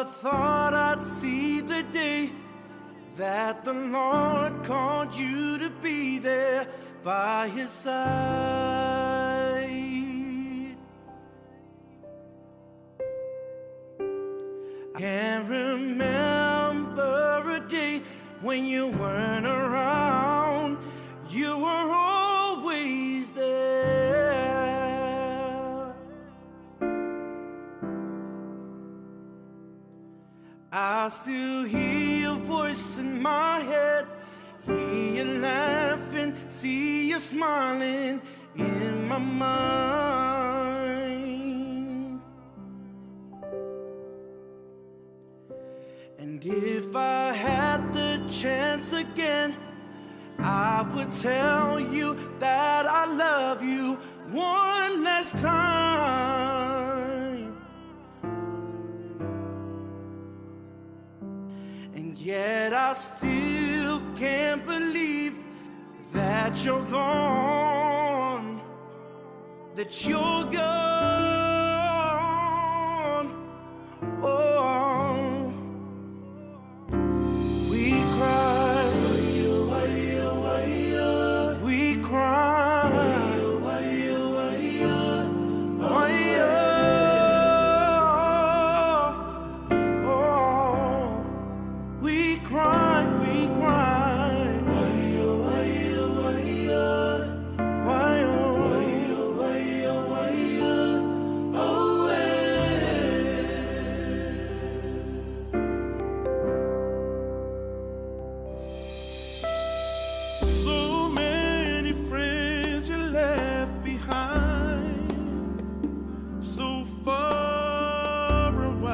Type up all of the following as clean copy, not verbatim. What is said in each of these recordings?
thought I'd see the day that the Lord called you to be there by his side. I can't remember a day when you weren't around. You were always there. I still hear your voice in my head, hear you laughing, see you smiling in my mind. And if I had the chance again, I would tell you that I love you one last time. And yet I still can't believe that you're gone, that you're gone. Oh, we cry, we cry, we cry, we cry. So many friends you left behind, so far and wide.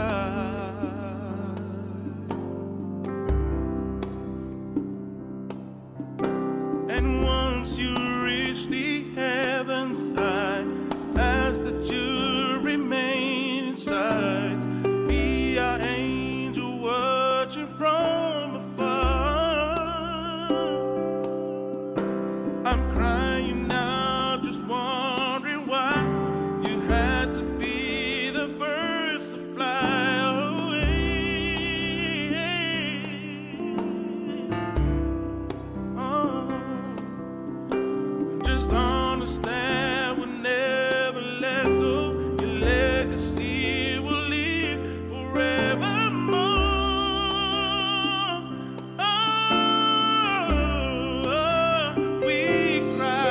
And once you reach the heavens, I ask that you remain inside, be our angel watching from afar. I'm crying now, just wondering why you had to be the first to fly away. Oh, just understand we'll never let go. Your legacy will live forevermore. We cry.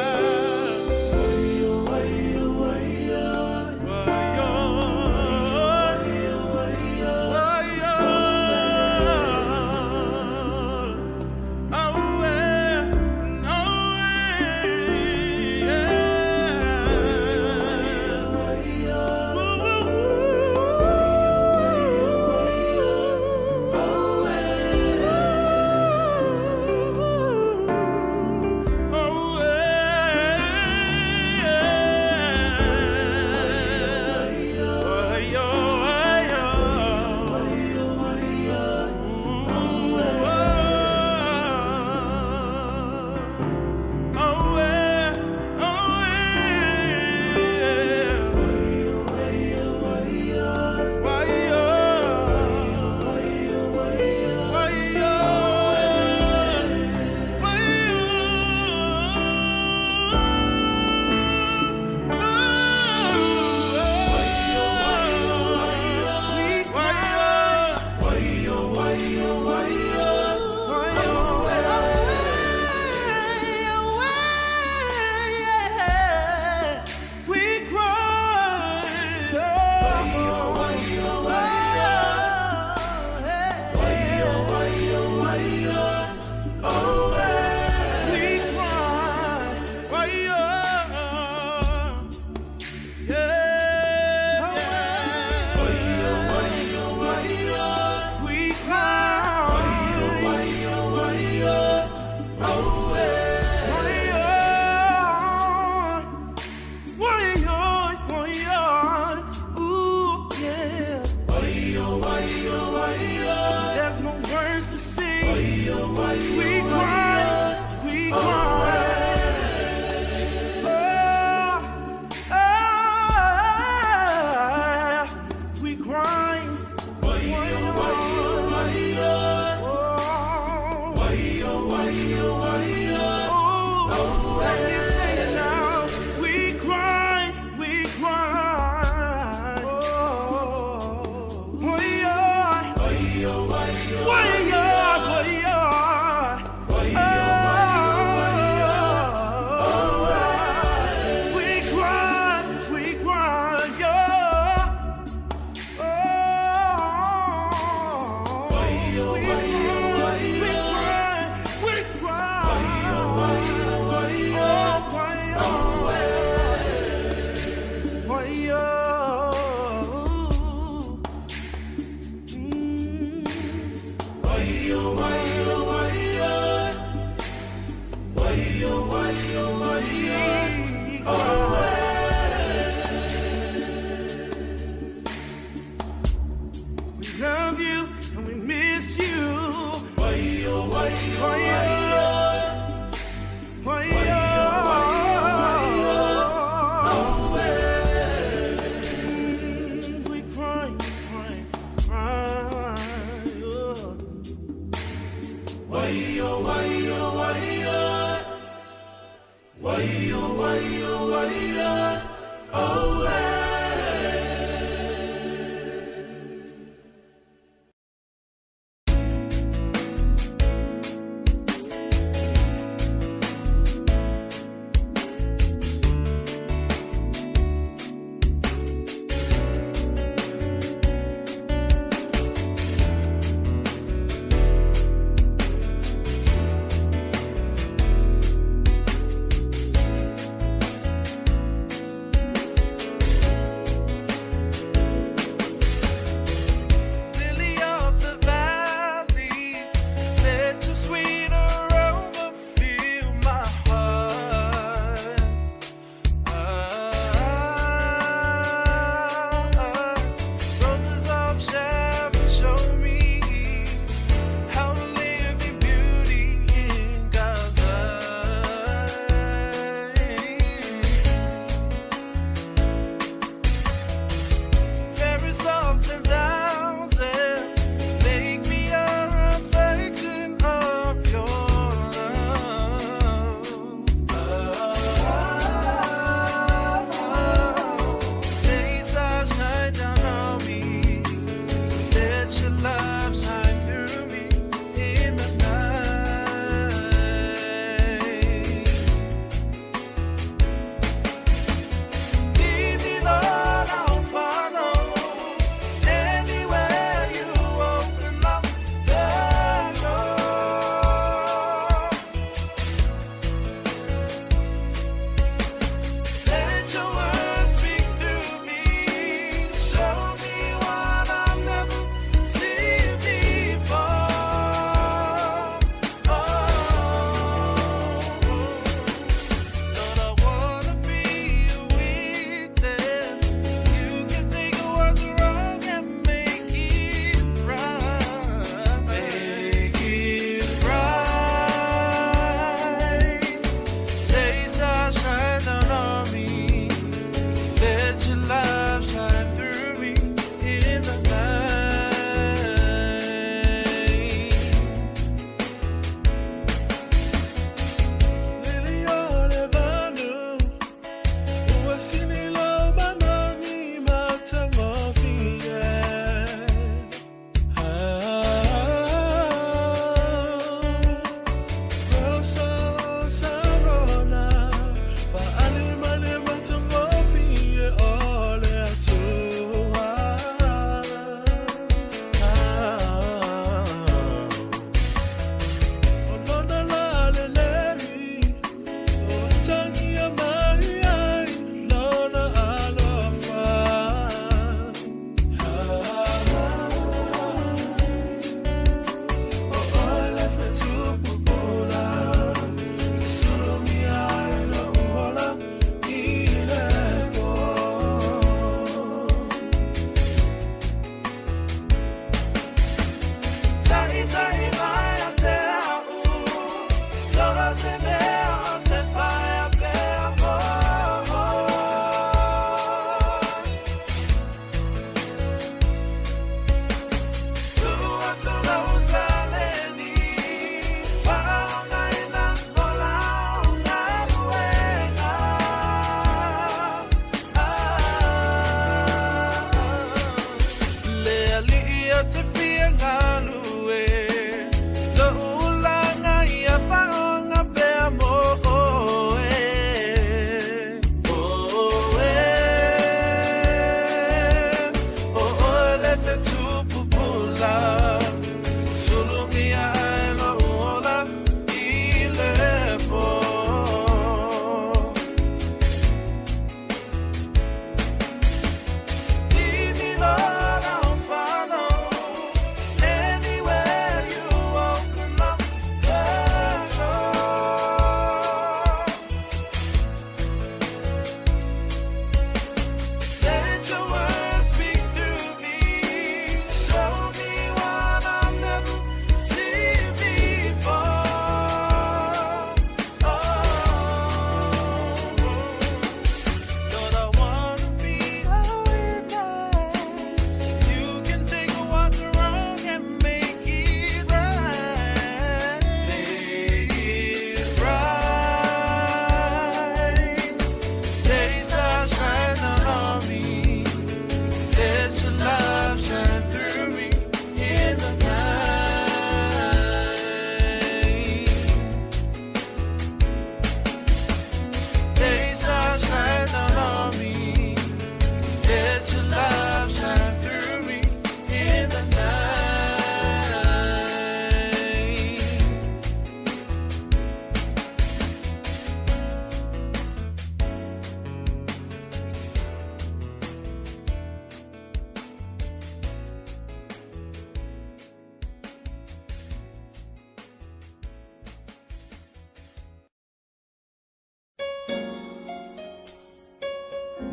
We crying.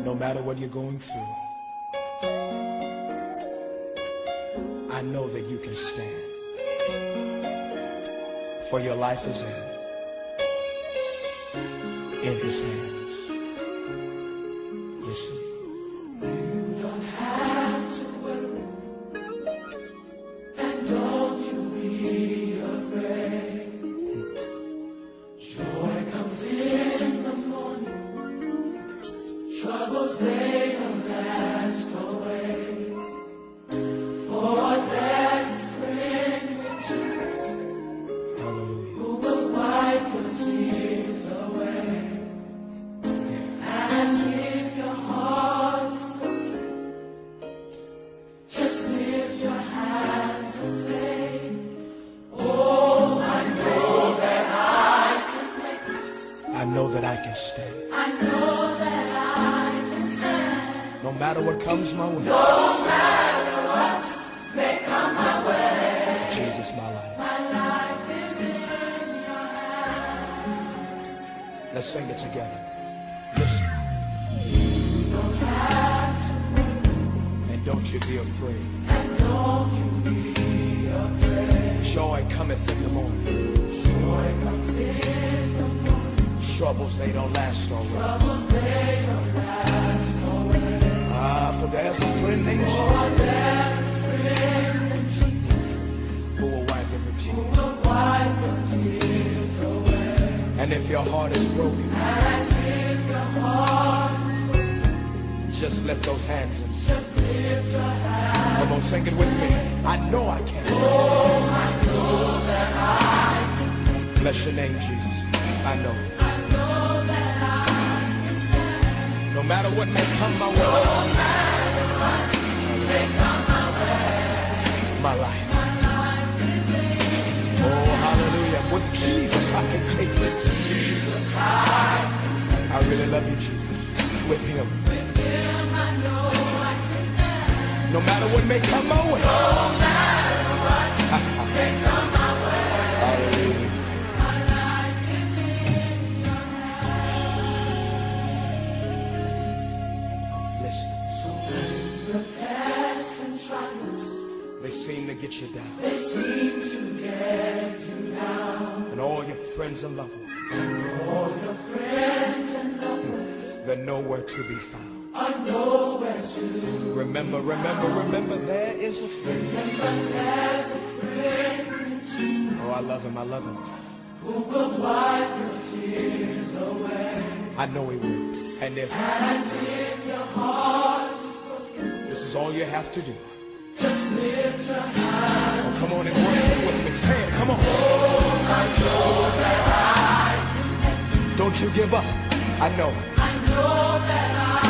No matter what you're going through, I know that you can stand. For your life is in His hands. Listen. You don't have to worry, and don't you be afraid. Joy comes in the morning. Troubles, they don't last always. For there's a friend in Jesus, hallelujah, who will wipe your tears away. And if your heart is broken, just lift your hands and say, oh, I know that I can make it. I know that I can stand. I know that no matter what comes my way. No matter what may come my way. Jesus, my life. My life is in your hands. Let's sing it together. Listen. You don't have to worry. And don't you be afraid. And don't you be afraid. Joy cometh in the morning. Joy comes in the morning. Troubles, they don't last always. Troubles, they don't last always. For there's a friend named Jesus, who will wipe every tear. And if your heart is broken, just lift those hands and come on, sing it with me. I know I can. Oh, I know that I can. Bless your name, Jesus. I know. No matter what may come my way. No matter what may come my way. My life. Oh, hallelujah. With Jesus I can take it. I really love you, Jesus. With Him. I know I can stand. No matter what may come my way. No matter what may come my way. Hallelujah. Tests and trials, they seem to get you down. They seem to get you down. And all your friends and loved ones, they're nowhere to be found. Are nowhere to. Remember, there is a friend. Oh, I love Him, who will wipe your tears away. I know He will. And if your heart, this is all you have to do. Just lift your hand. Oh, come on and worship with me. Say it. Come on. Oh, I know that I can. Don't you give up. I know. I know that I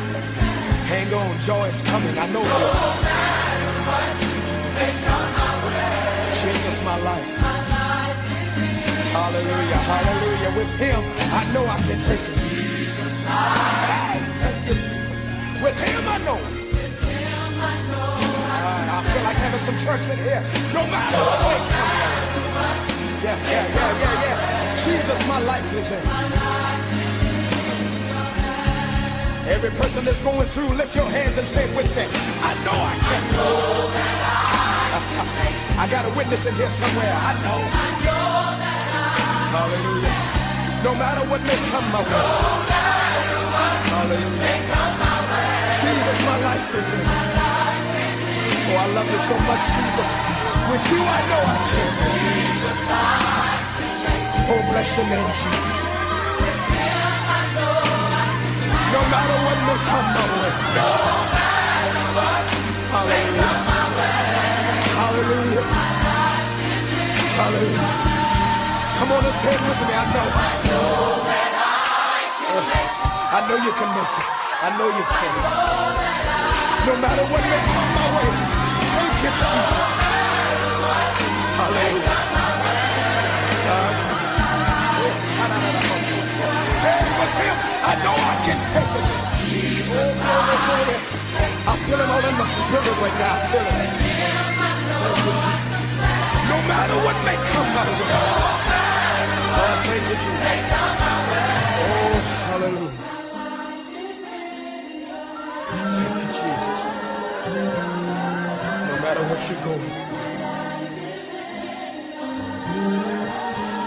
can. Hang on. Joy is coming. I know this. No matter what may come my way. Jesus, my life. My life is in. Hallelujah. Hallelujah. With Him, I know I can take it. Thank you, Jesus. With Him, I know. I feel like having some church in here. No matter what may come. Yeah. Jesus, my life is in. Every person that's going through, lift your hands and say it with me. I know I can. I got a witness in here somewhere. I know. Hallelujah. No matter what may come my way. Hallelujah. Jesus, my life is in. Oh, I love you so much, Jesus. With you, I know I can. Oh, bless your name, Jesus. No matter what may come my way. Hallelujah. Hallelujah. Hallelujah. Come on, let's say it with me. I know that I know you can make it. I know you can. No matter what may come my way. Thank you, Jesus. Hallelujah. Hey, with Him, I know I can take it. I feel it all in my spirit right now. I feel it. Thank you, Jesus. No matter what may come my way. Oh, thank you, Jesus. Oh, hallelujah. what you're going through.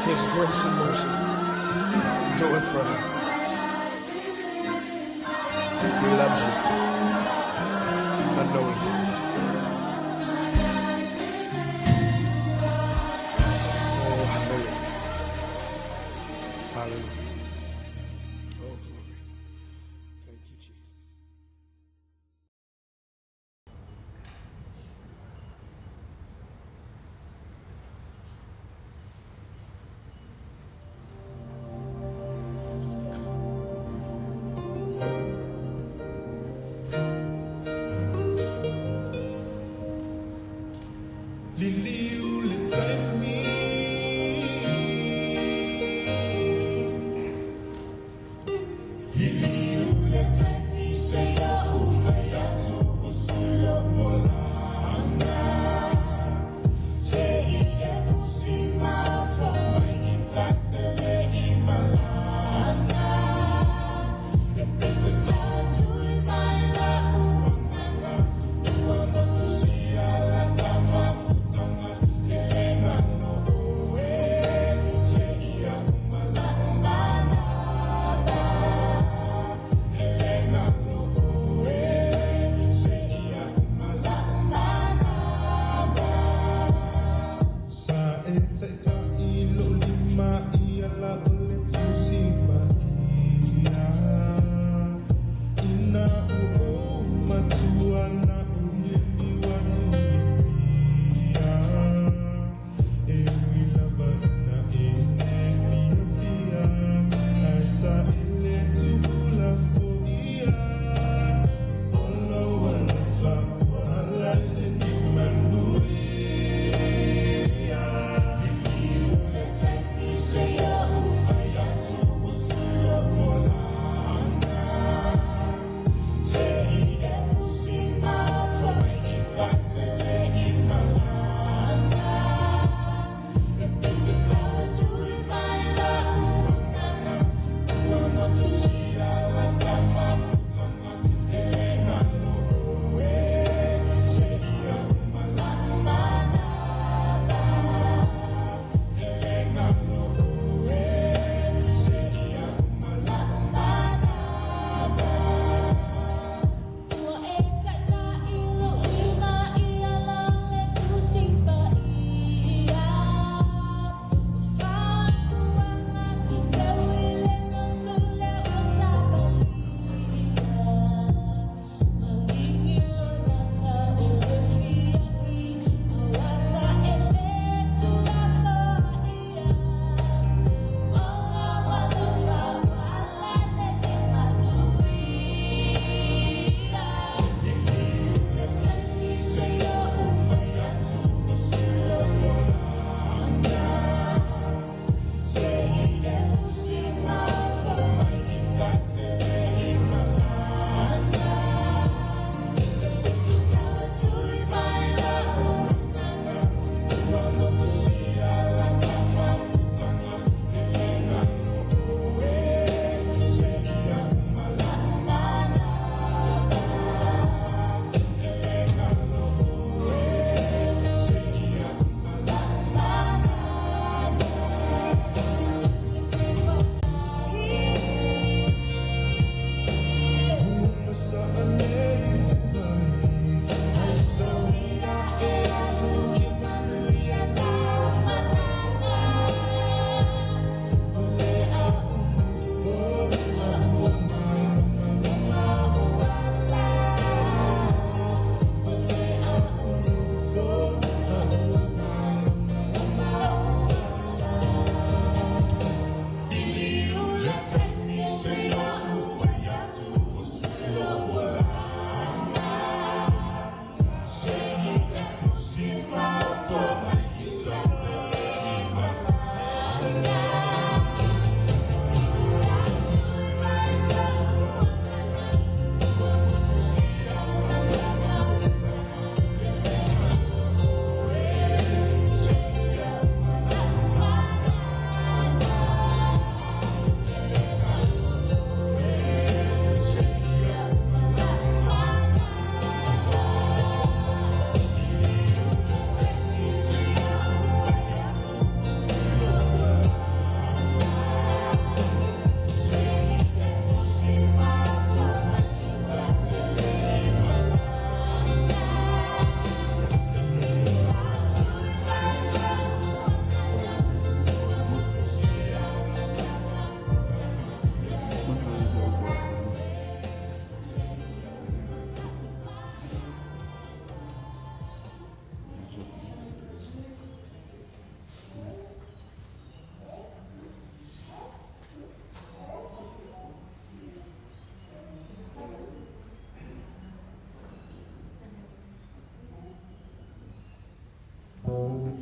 His grace and mercy, do it for her. He loves you. I know he does. Oh, hallelujah. Hallelujah. Oh, glory. Thank you, Jesus.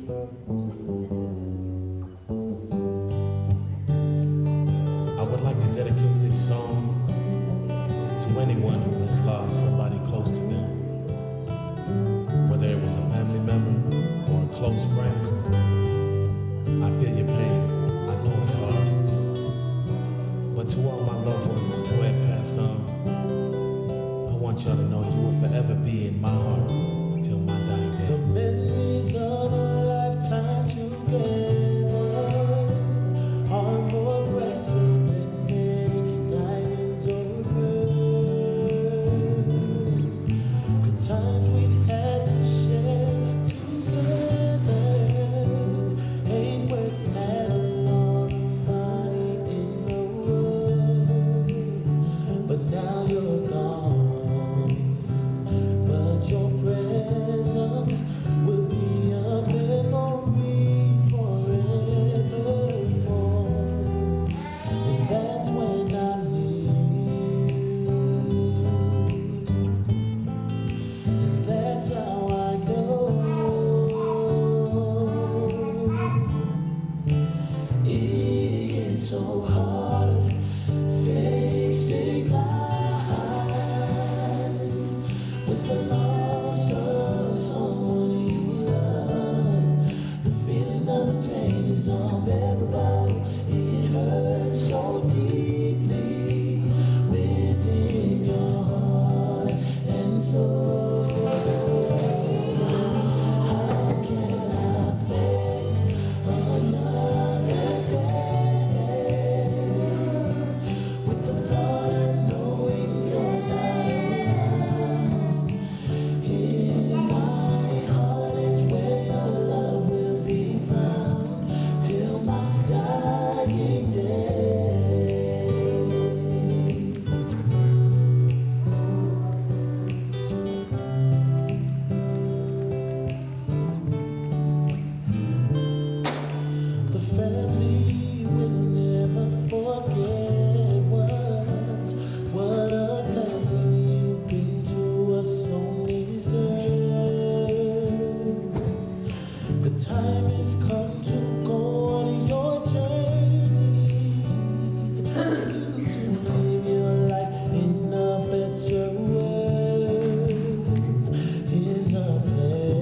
I would like to dedicate this song to anyone who has lost somebody close to them, whether it was a family member or a close friend. I feel your pain. I know it's hard. But to all my loved ones who have passed on, I want y'all to know you will forever be in my heart till my dying day. The memories of a lifetime together are more precious than many diamonds or pearls. The times we've had to share together ain't worth having all nobody in the world. But now you're gone, but your presence will be a memory forevermore. And that's when I leave, and that's how I know it's so hard facing life with the loss of someone you love. The feeling of the pain is unbearable. It hurts so deeply within your heart and soul. How can I face another day with the thought of knowing you're not around? In my heart is where your love will be found till my dying day. The family will never forget what a blessing you've been to us only deserve. The time has come to go on your journey, you to live your life in a better world, in a place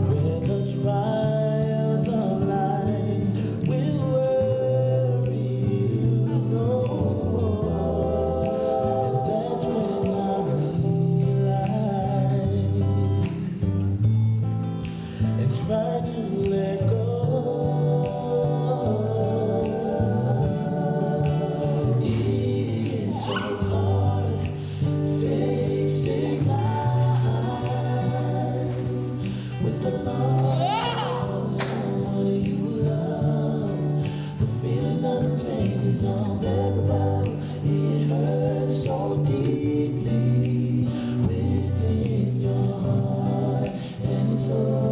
where the trials of life will worry you no more. And that's when I realize and try to let go. It's so hard facing life with the loss of someone you love. The feeling of the pain is unbearable. It hurts so deeply within your heart and soul.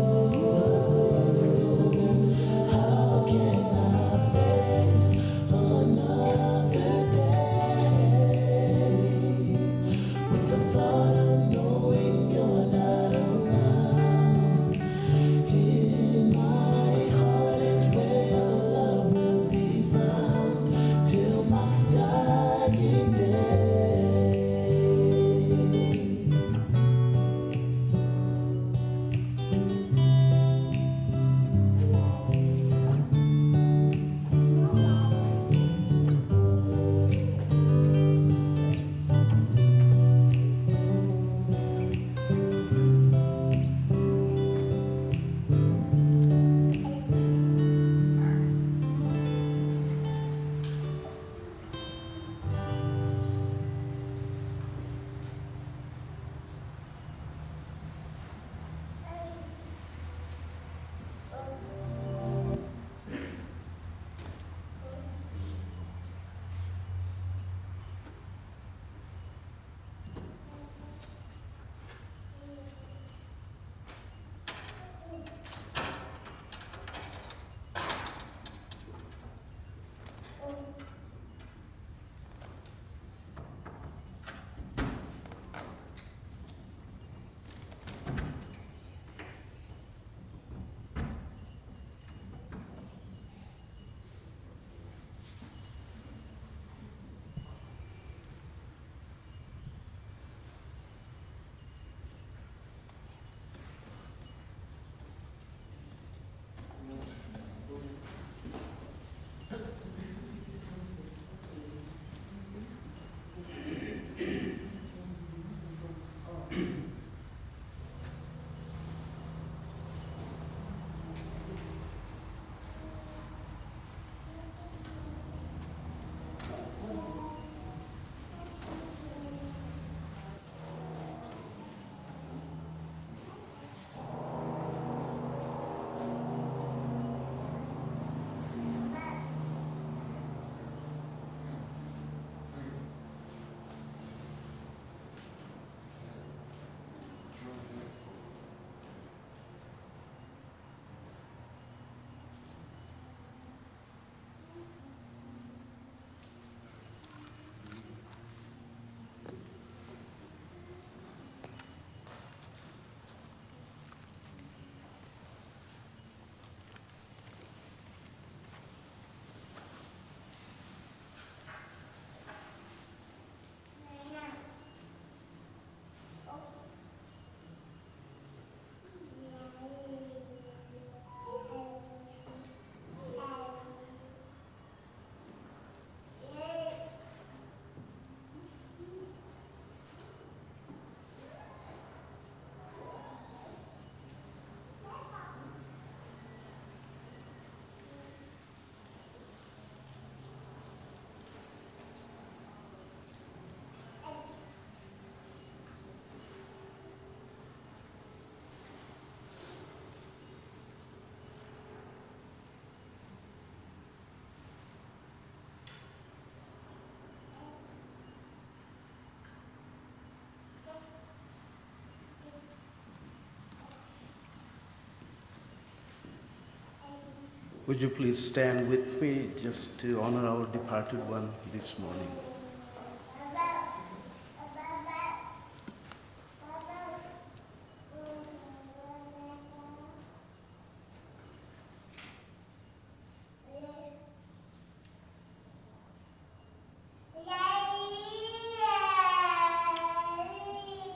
Would you please stand with me just to honor our departed one this morning?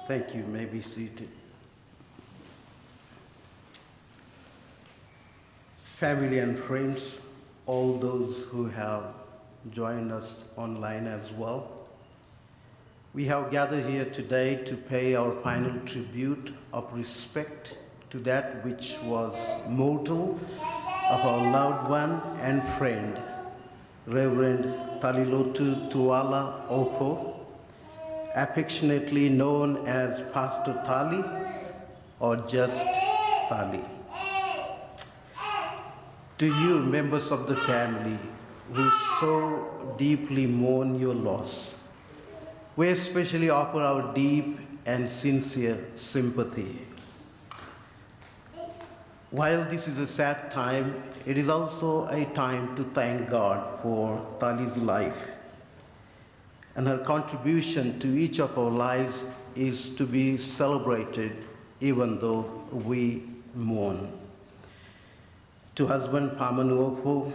Thank you. You may be seated. Family and friends, all those who have joined us online as well, we have gathered here today to pay our final tribute of respect to that which was mortal of our loved one and friend, Reverend Talilotu Tuala Opo, affectionately known as Pastor Tali or just Tali. To you, members of the family who so deeply mourn your loss, we especially offer our deep and sincere sympathy. While this is a sad time, it is also a time to thank God for Tali's life. And her contribution to each of our lives is to be celebrated even though we mourn. To husband Pamanuopo,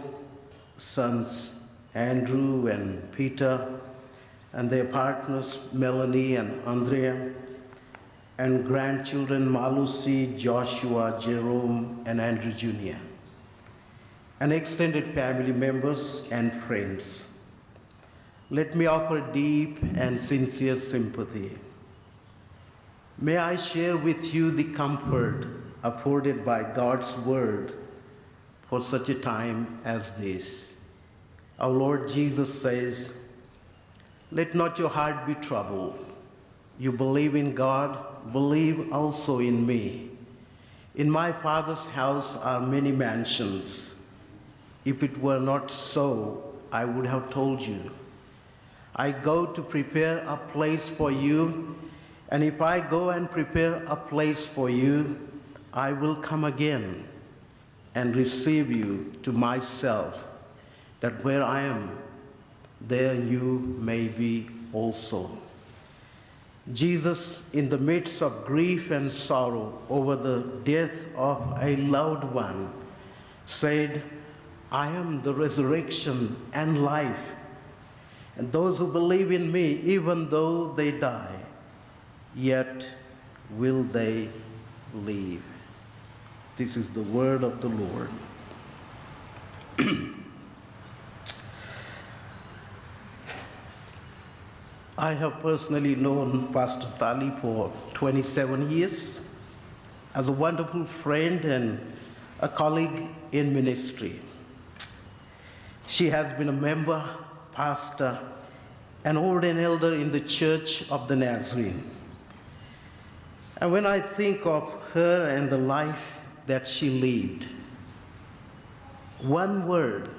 sons Andrew and Peter, and their partners Melanie and Andrea, and grandchildren Malusi, Joshua, Jerome, and Andrew Jr., and extended family members and friends. Let me offer deep and sincere sympathy. May I share with you the comfort afforded by God's word for such a time as this. Our Lord Jesus says, "Let not your heart be troubled. You believe in God, believe also in me. In my Father's house are many mansions. If it were not so, I would have told you. I go to prepare a place for you, and if I go and prepare a place for you, I will come again and receive you to myself, that where I am, there you may be also." Jesus, in the midst of grief and sorrow over the death of a loved one, said, "I am the resurrection and life. And those who believe in me, even though they die, yet will they live." This is the word of the Lord. I have personally known Pastor Tali for 27 years as a wonderful friend and a colleague in ministry. She has been a member, pastor, and ordained elder in the Church of the Nazarene. And when I think of her and the life that she lived, one word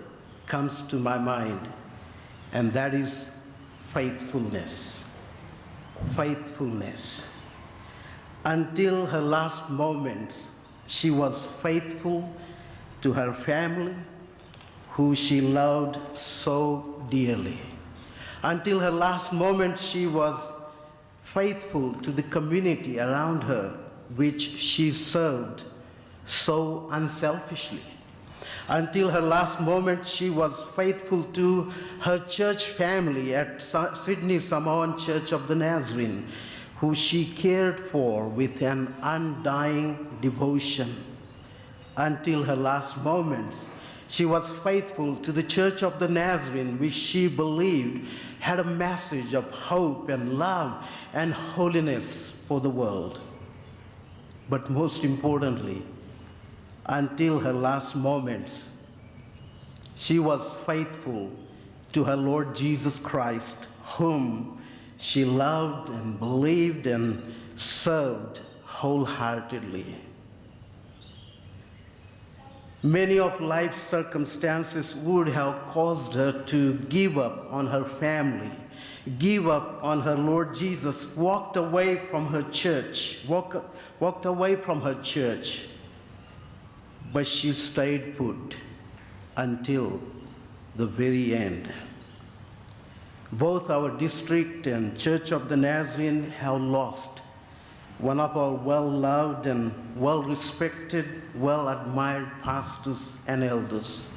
comes to my mind, and that is faithfulness. Faithfulness. Until her last moments, she was faithful to her family, who she loved so dearly. Until her last moment, she was faithful to the community around her, which she served so unselfishly. Until her last moment, she was faithful to her church family at Sydney Samoan Church of the Nazarene, who she cared for with an undying devotion. Until her last moments, she was faithful to the Church of the Nazarene, which she believed had a message of hope and love and holiness for the world. But most importantly, until her last moments, she was faithful to her Lord Jesus Christ, whom she loved and believed and served wholeheartedly. Many of life's circumstances would have caused her to give up on her family, give up on her Lord Jesus, walked away from her church. But she stayed put. until the very end. Both our district and Church of the Nazarene have lost one of our well-loved and well-respected, well-admired pastors and elders.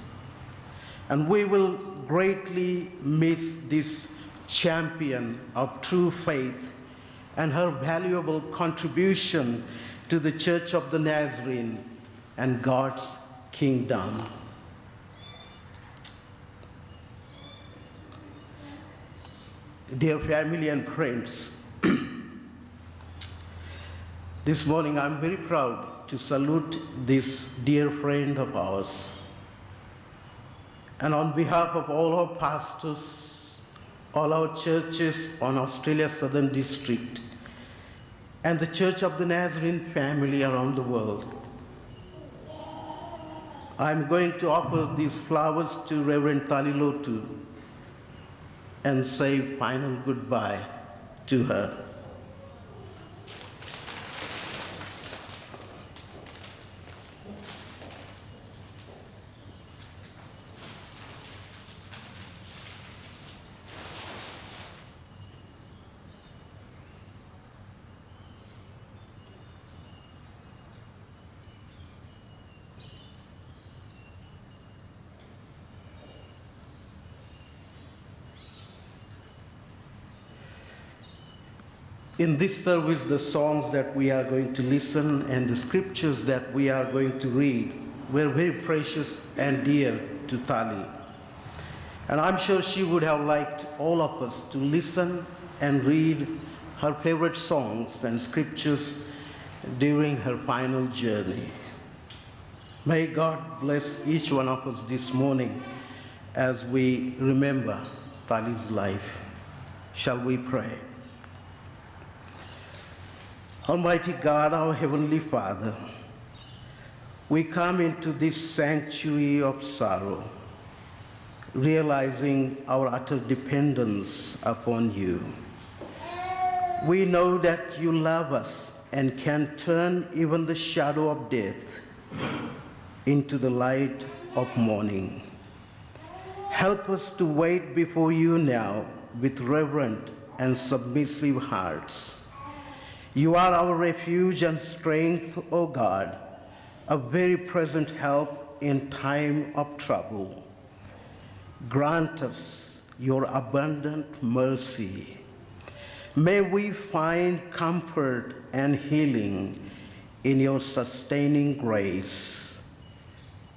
And we will greatly miss this champion of true faith and her valuable contribution to the Church of the Nazarene and God's kingdom. Dear family and friends, this morning I'm very proud to salute this dear friend of ours. And on behalf of all our pastors, all our churches on Australia's Southern District, and the Church of the Nazarene family around the world, I'm going to offer these flowers to Reverend Talilotu and say final goodbye to her. In this service, the songs that we are going to listen and the scriptures that we are going to read were very precious and dear to Tali. And I'm sure she would have liked all of us to listen and read her favorite songs and scriptures during her final journey. May God bless each one of us this morning as we remember Tali's life. Shall we pray? Almighty God, our Heavenly Father, we come into this sanctuary of sorrow, realizing our utter dependence upon you. We know that you love us and can turn even the shadow of death into the light of morning. Help us to wait before you now with reverent and submissive hearts. You are our refuge and strength, O God, a very present help in time of trouble. Grant us your abundant mercy. May we find comfort and healing in your sustaining grace.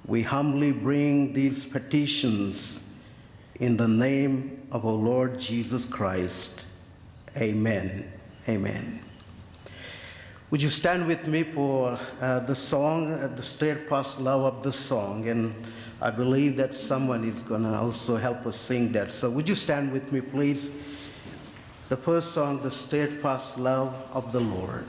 We humbly bring these petitions in the name of our Lord Jesus Christ. Amen. Amen. Would you stand with me for the song, the steadfast love of the song, and I believe that someone is going to also help us sing that. So would you stand with me, please? The first song, The Steadfast Love of the Lord.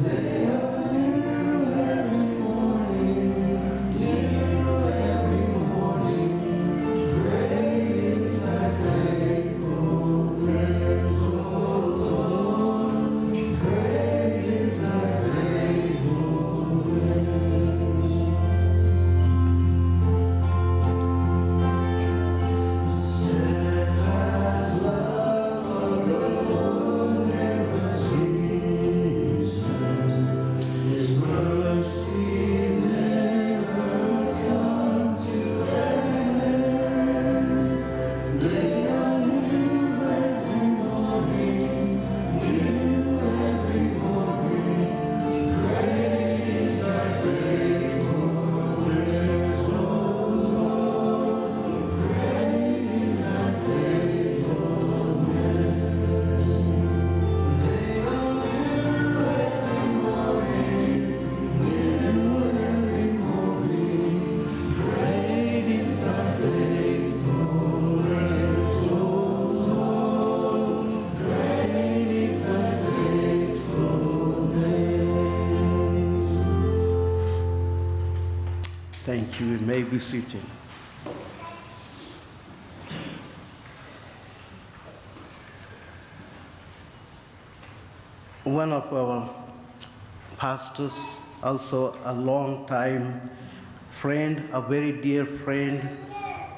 They are Thank you. You may be seated. One of our pastors, also a long-time friend, a very dear friend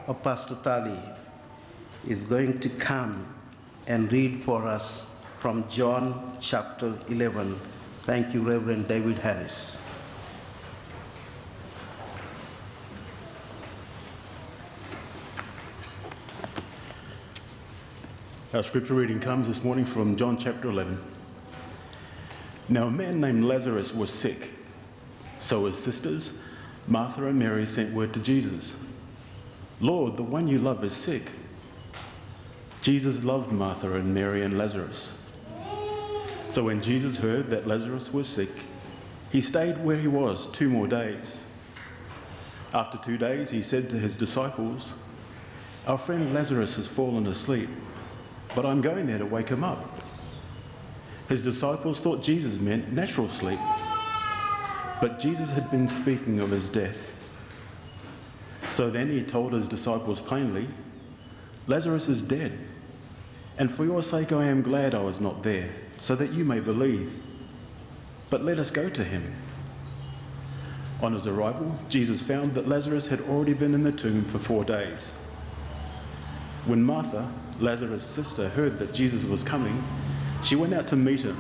of Pastor Tali, is going to come and read for us from John chapter 11. Thank you, Reverend David Harris. Our scripture reading comes this morning from John chapter 11. Now a man named Lazarus was sick. So his sisters, Martha and Mary, sent word to Jesus, "Lord, the one you love is sick." Jesus loved Martha and Mary and Lazarus. So when Jesus heard that Lazarus was sick, he stayed where he was 2 more days. After 2 days, he said to his disciples, "Our friend Lazarus has fallen asleep, but I'm going there to wake him up." His disciples thought Jesus meant natural sleep, but Jesus had been speaking of his death. So then he told his disciples plainly, "Lazarus is dead, and for your sake I am glad I was not there, so that you may believe. But let us go to him." On his arrival, Jesus found that Lazarus had already been in the tomb for 4 days. When Martha, Lazarus' sister, heard that Jesus was coming, she went out to meet him.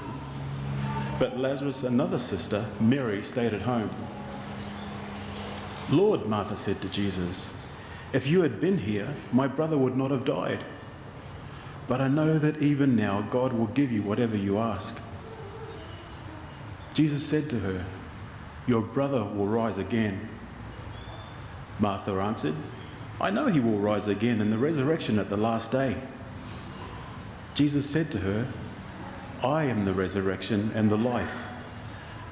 But Lazarus' another sister, Mary, stayed at home. "Lord," Martha said to Jesus, "if you had been here, my brother would not have died. But I know that even now God will give you whatever you ask." Jesus said to her, "Your brother will rise again." Martha answered, "I know he will rise again in the resurrection at the last day." Jesus said to her, "I am the resurrection and the life.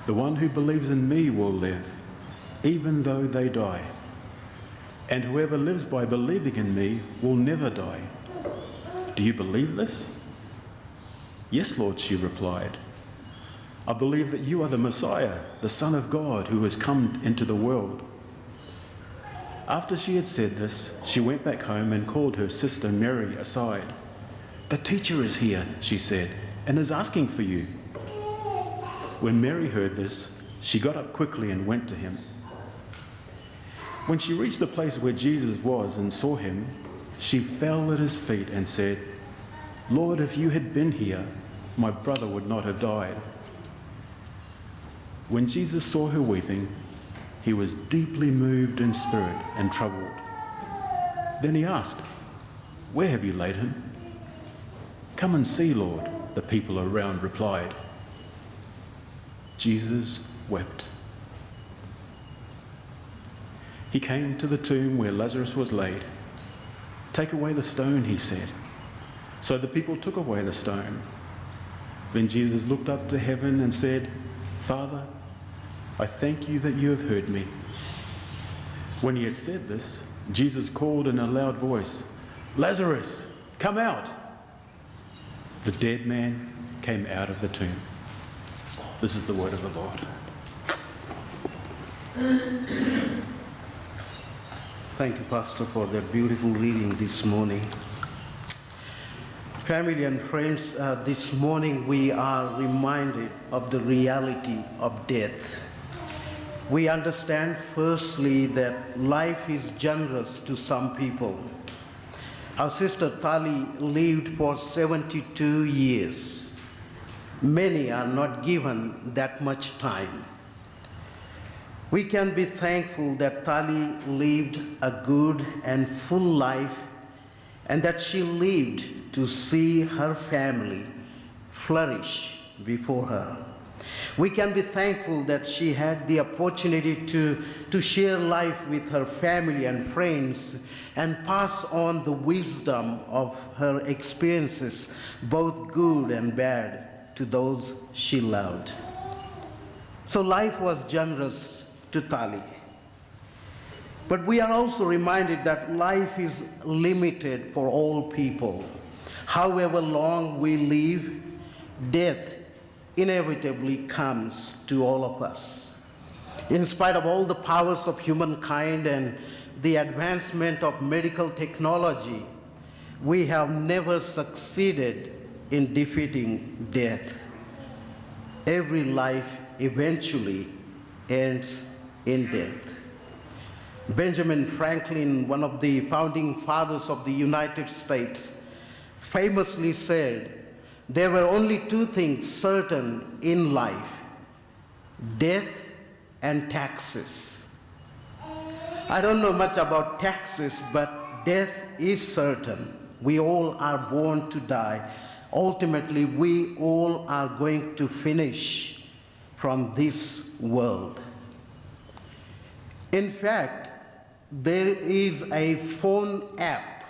The one who believes in me will live, even though they die. And whoever lives by believing in me will never die. Do you believe this?" "Yes, Lord," she replied. "I believe that you are the Messiah, the Son of God, who has come into the world." After she had said this, she went back home and called her sister Mary aside. "The teacher is here," she said, "and is asking for you." When Mary heard this, she got up quickly and went to him. When she reached the place where Jesus was and saw him, she fell at his feet and said, "Lord, if you had been here, my brother would not have died." When Jesus saw her weeping, he was deeply moved in spirit and troubled. Then he asked, "Where have you laid him?" "Come and see, Lord," the people around replied. Jesus wept. He came to the tomb where Lazarus was laid. "Take away the stone," he said. So the people took away the stone. Then Jesus looked up to heaven and said, "Father, I thank you that you have heard me." When he had said this, Jesus called in a loud voice, "Lazarus, come out!" The dead man came out of the tomb. This is the word of the Lord. Thank you, Pastor, for that beautiful reading this morning. Family and friends, this morning we are reminded of the reality of death. We understand firstly that life is generous to some people. Our sister Tali lived for 72 years. Many are not given that much time. We can be thankful that Tali lived a good and full life and that she lived to see her family flourish before her. We can be thankful that she had the opportunity to share life with her family and friends and pass on the wisdom of her experiences, both good and bad, to those she loved. So life was generous to Tali. But we are also reminded that life is limited for all people. However long we live, death inevitably comes to all of us. In spite of all the powers of humankind and the advancement of medical technology, we have never succeeded in defeating death. Every life eventually ends in death. Benjamin Franklin, one of the founding fathers of the United States, famously said, there were only two things certain in life: death and taxes. I don't know much about taxes, but death is certain. We all are born to die. Ultimately, we all are going to finish from this world. In fact, there is a phone app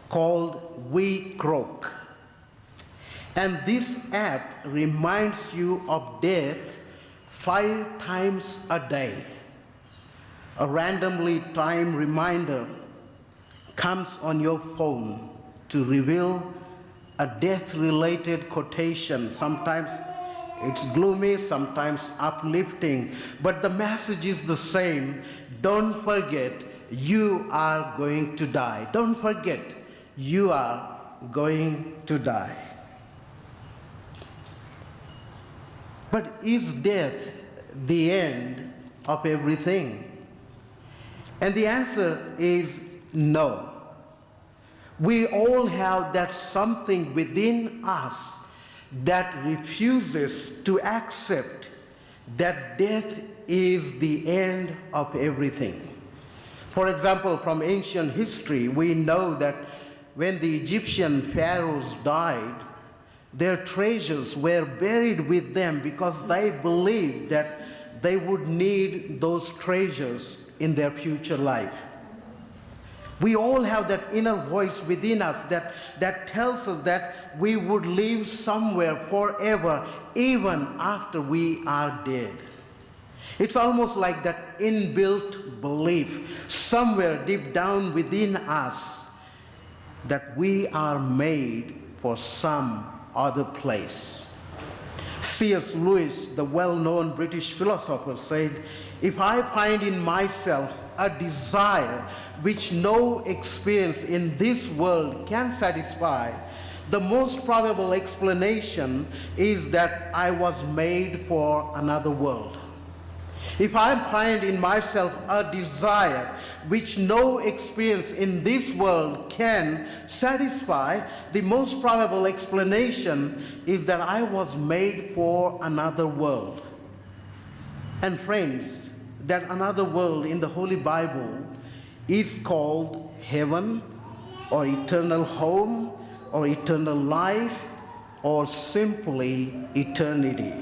called WeCroak. And this app reminds you of death 5 times a day. A randomly timed reminder comes on your phone to reveal a death-related quotation. Sometimes it's gloomy, sometimes uplifting, but the message is the same. Don't forget, you are going to die. Don't forget, you are going to die. But is death the end of everything? And the answer is no. We all have that something within us that refuses to accept that death is the end of everything. For example, from ancient history, we know that when the Egyptian pharaohs died, their treasures were buried with them because they believed that they would need those treasures in their future life. We all have that inner voice within us that tells us that we would live somewhere forever, even after we are dead. It's almost like that inbuilt belief somewhere deep down within us that we are made for some other place. C.S. Lewis, the well-known British philosopher, said, "If I find in myself a desire which no experience in this world can satisfy, the most probable explanation is that I was made for another world. If I find in myself a desire which no experience in this world can satisfy, the most probable explanation is that I was made for another world." And friends, that another world in the Holy Bible is called heaven, or eternal home, or eternal life, or simply eternity.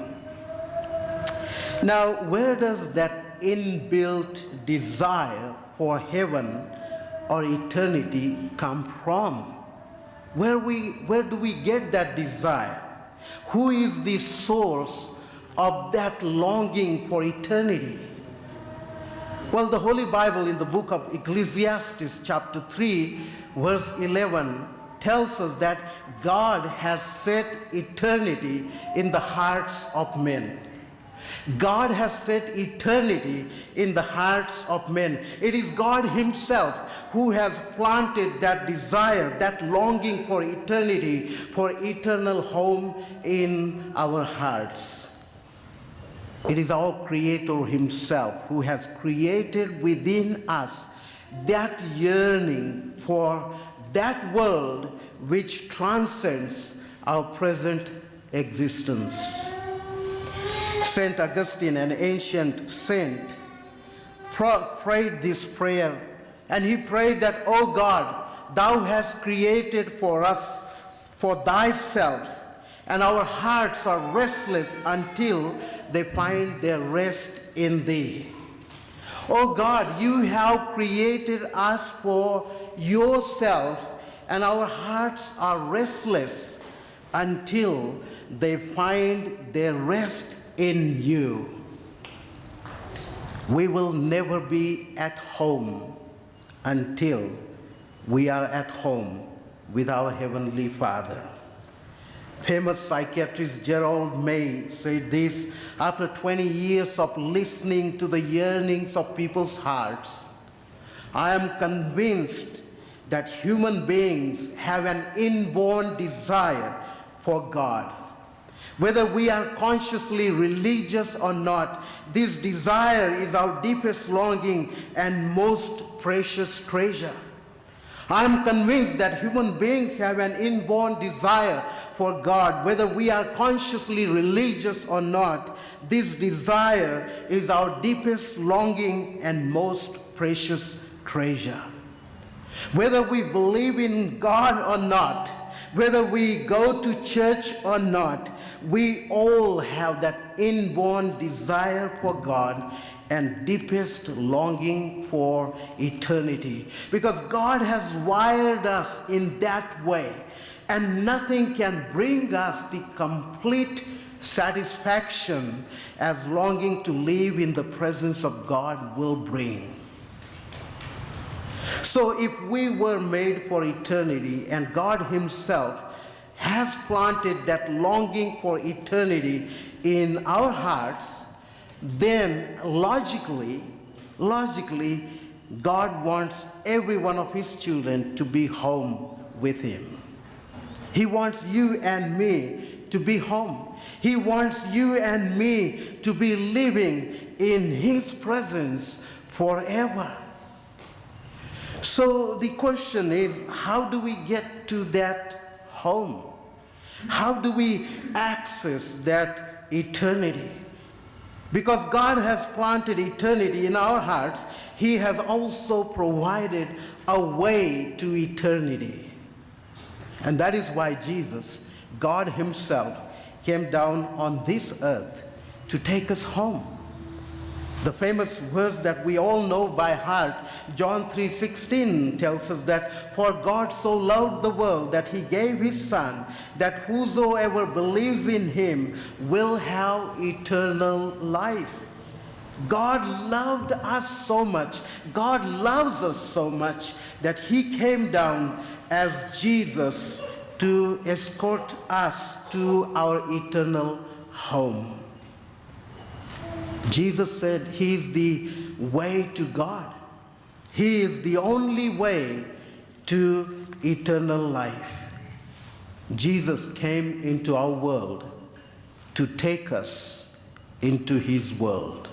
Now, where does that inbuilt desire for heaven or eternity come from? Where do we get that desire? Who is the source of that longing for eternity? Well, the Holy Bible in the book of Ecclesiastes chapter 3, verse 11 tells us that God has set eternity in the hearts of men. God has set eternity in the hearts of men. It is God Himself who has planted that desire, that longing for eternity, for eternal home in our hearts. It is our Creator Himself who has created within us that yearning for that world which transcends our present existence. Saint Augustine, an ancient saint, prayed this prayer, and he prayed that, "O God, Thou hast created for us for Thyself, and our hearts are restless until they find their rest in Thee." Oh God, You have created us for Yourself, and our hearts are restless until they find their rest in You. We will never be at home until we are at home with our Heavenly Father. Famous psychiatrist Gerald May said this: after 20 years of listening to the yearnings of people's hearts, I am convinced that human beings have an inborn desire for God. Whether we are consciously religious or not, this desire is our deepest longing and most precious treasure. I am convinced that human beings have an inborn desire for God. Whether we are consciously religious or not, this desire is our deepest longing and most precious treasure. Whether we believe in God or not, whether we go to church or not, we all have that inborn desire for God and deepest longing for eternity. Because God has wired us in that way, and nothing can bring us the complete satisfaction as longing to live in the presence of God will bring. So if we were made for eternity and God Himself has planted that longing for eternity in our hearts, then logically, God wants every one of His children to be home with Him. He wants you and me to be home. He wants you and me to be living in His presence forever. So the question is, how do we get to that home? How do we access that eternity? Because God has planted eternity in our hearts, He has also provided a way to eternity. And that is why Jesus, God Himself, came down on this earth to take us home. The famous verse that we all know by heart, John 3:16, tells us that, for God so loved the world that He gave His Son, that whosoever believes in Him will have eternal life. God loved us so much, God loves us so much, that He came down as Jesus to escort us to our eternal home. Jesus said He is the way to God. He is the only way to eternal life. Jesus came into our world to take us into His world.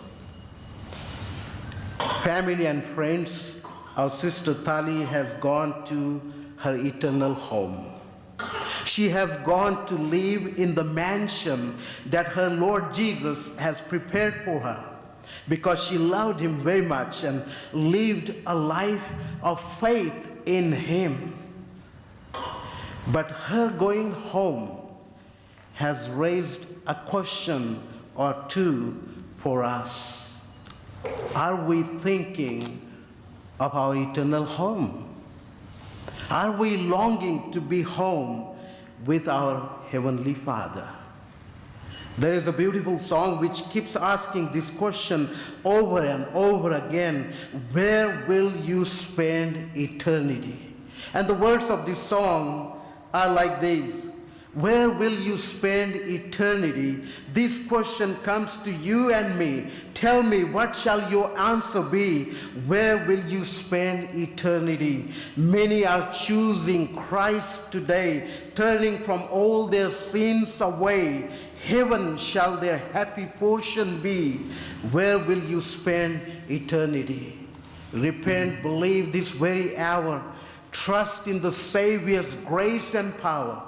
Family and friends, our sister Tali has gone to her eternal home. She has gone to live in the mansion that her Lord Jesus has prepared for her, because she loved Him very much and lived a life of faith in Him. But her going home has raised a question or two for us. Are we thinking of our eternal home? Are we longing to be home with our Heavenly Father? There is a beautiful song which keeps asking this question over and over again: where will you spend eternity? And the words of this song are like this: where will you spend eternity? This question comes to you and me. Tell me, what shall your answer be? Where will you spend eternity? Many are choosing Christ today, turning from all their sins away. Heaven shall their happy portion be. Where will you spend eternity? Repent, believe this very hour. Trust in the Savior's grace and power.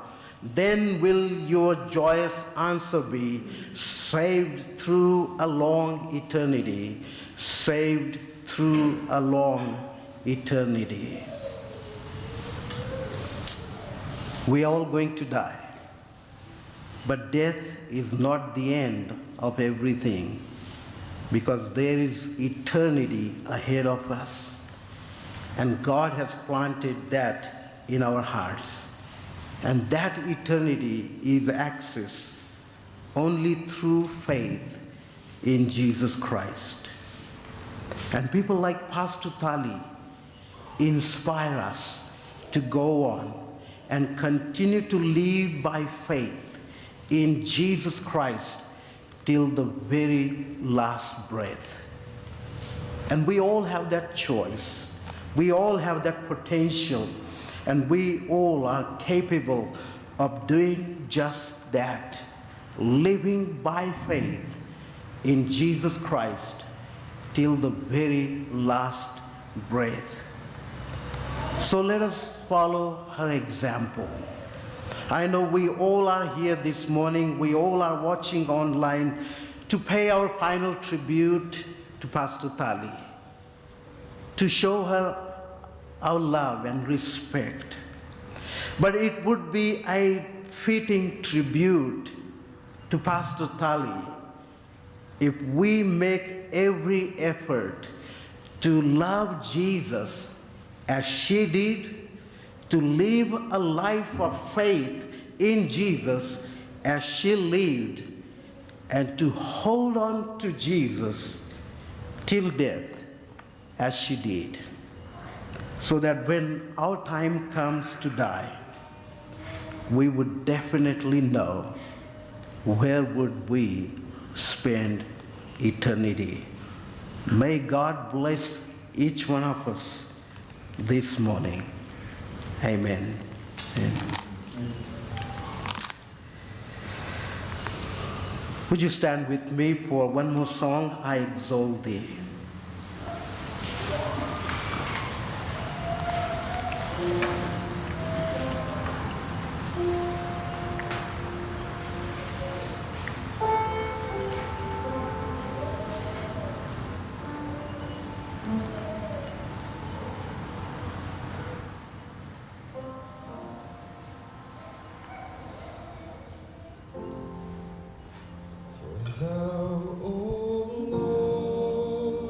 Then will your joyous answer be: saved through a long eternity, saved through a long eternity. We are all going to die, but death is not the end of everything, because there is eternity ahead of us, and God has planted that in our hearts. And that eternity is accessed only through faith in Jesus Christ. And people like Pastor Tali inspire us to go on and continue to live by faith in Jesus Christ till the very last breath. And we all have that choice. We all have that potential. And we all are capable of doing just that, living by faith in Jesus Christ till the very last breath. So let us follow her example. I know we all are here this morning, we all are watching online to pay our final tribute to Pastor Tali, to show her our love and respect. But it would be a fitting tribute to Pastor Tali if we make every effort to love Jesus as she did, to live a life of faith in Jesus as she lived, and to hold on to Jesus till death as she did, so that when our time comes to die, we would definitely know where would we spend eternity. May God bless each one of us this morning. Amen. Amen. Would you stand with me for one more song, I Exalt Thee. Thou, O Lord,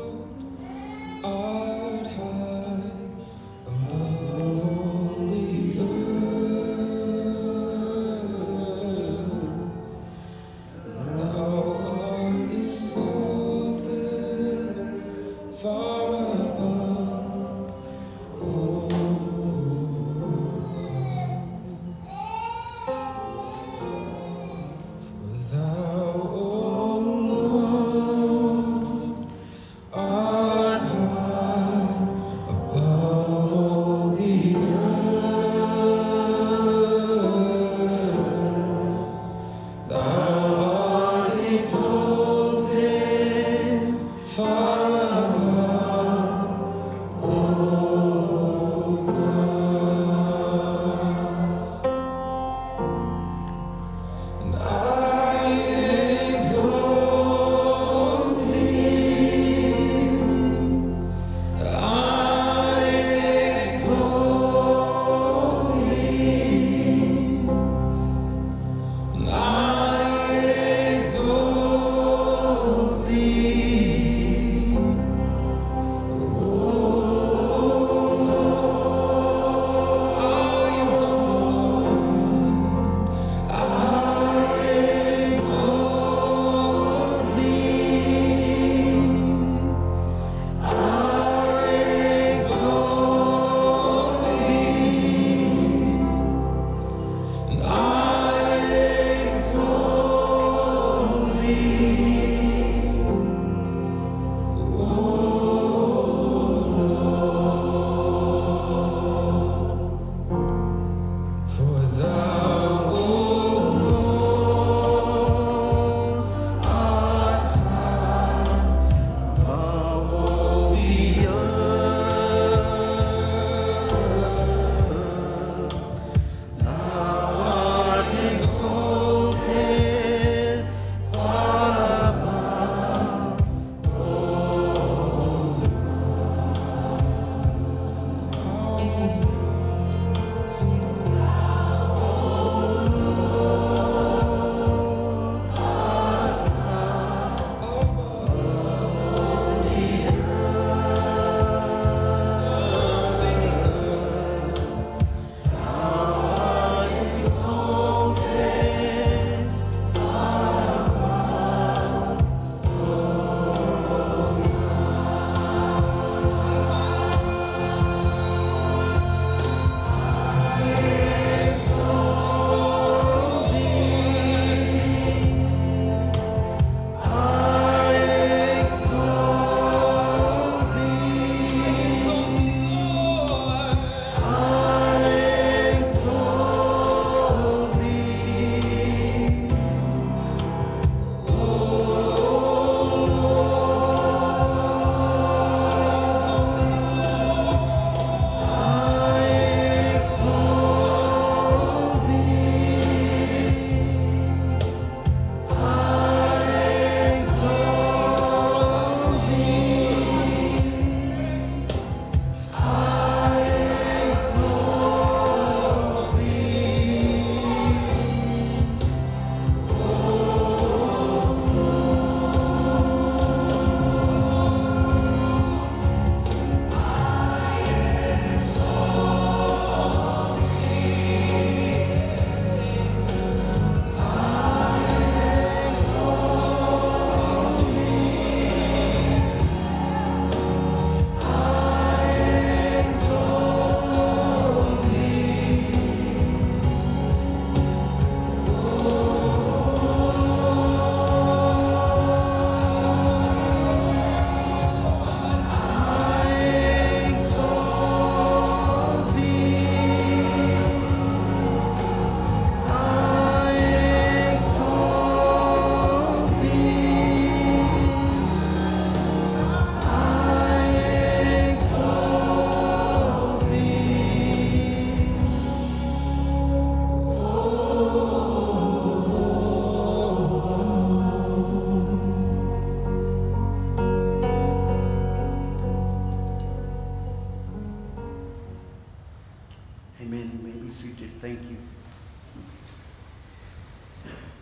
Thank you.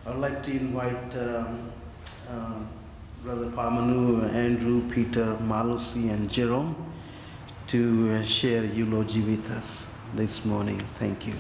I'd like to invite Brother Pamanu, Andrew, Peter, Malusi, and Jerome to share eulogy with us this morning. Thank you.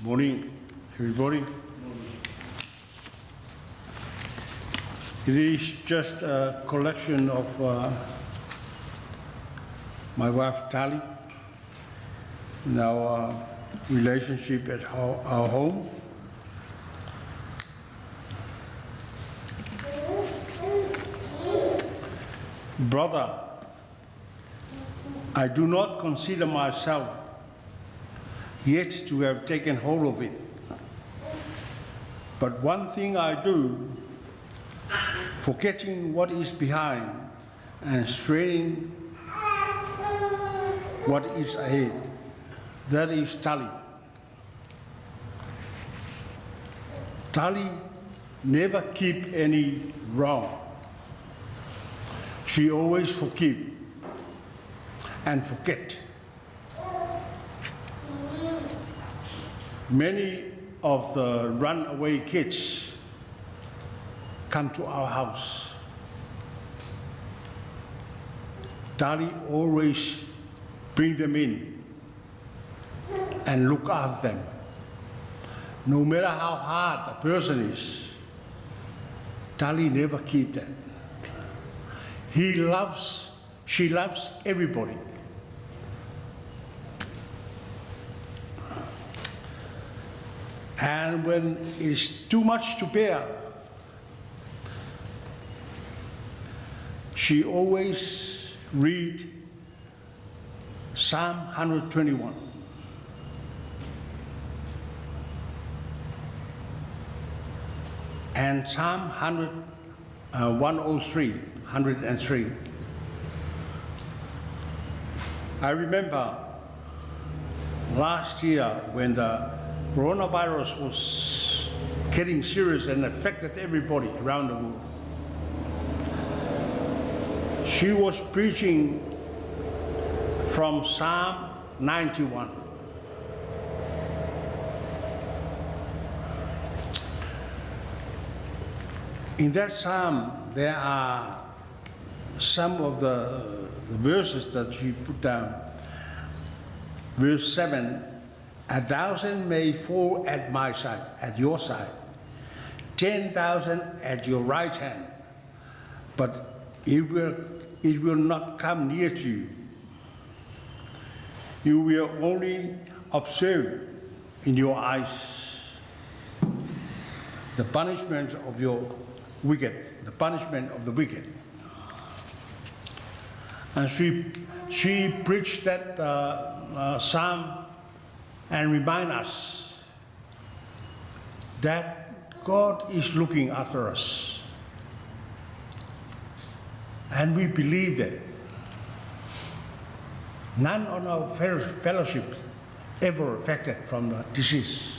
Morning, everybody. It is just a collection of my wife Tali and our relationship at our home. Brother, I do not consider myself yet to have taken hold of it. But one thing I do, forgetting what is behind and straining what is ahead. That is Tali. Tali never keep any wrong. She always forgive and forget. Many of the runaway kids come to our house. Tali always bring them in and look after them. No matter how hard a person is, Tali never keep that. She loves everybody. And when it is too much to bear, she always read Psalm 121. And Psalm 103. I remember last year when the coronavirus was getting serious and affected everybody around the world. She was preaching from Psalm 91. In that psalm, there are some of the verses that she put down. Verse 7, 1,000 may fall at my side, at your side, 10,000 at your right hand, but it will not come near to you. You will only observe in your eyes the punishment of your wicked, the punishment of the wicked. And she preached that psalm and remind us that God is looking after us. And we believe that. None of our fellowship ever affected from the disease.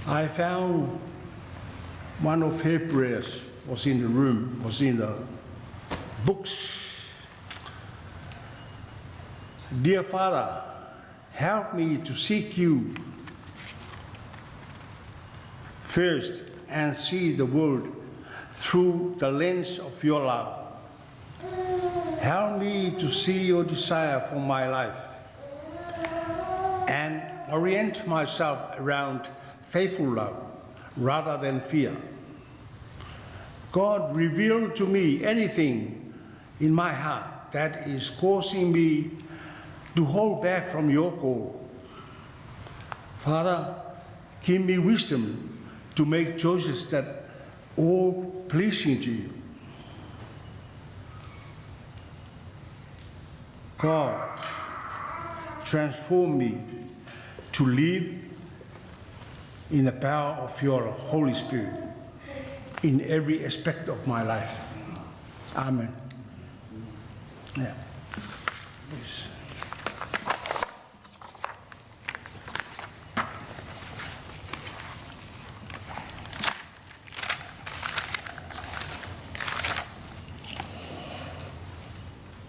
I found one of her prayers was in the room, was in the books. Dear Father, help me to seek you first and see the world through the lens of your love. Help me to see your desire for my life and orient myself around faithful love rather than fear. God, reveal to me anything in my heart that is causing me to hold back from your goal. Father, give me wisdom to make choices that all pleasing to you. God, transform me to live in the power of your Holy Spirit in every aspect of my life. Amen. Yeah. Please.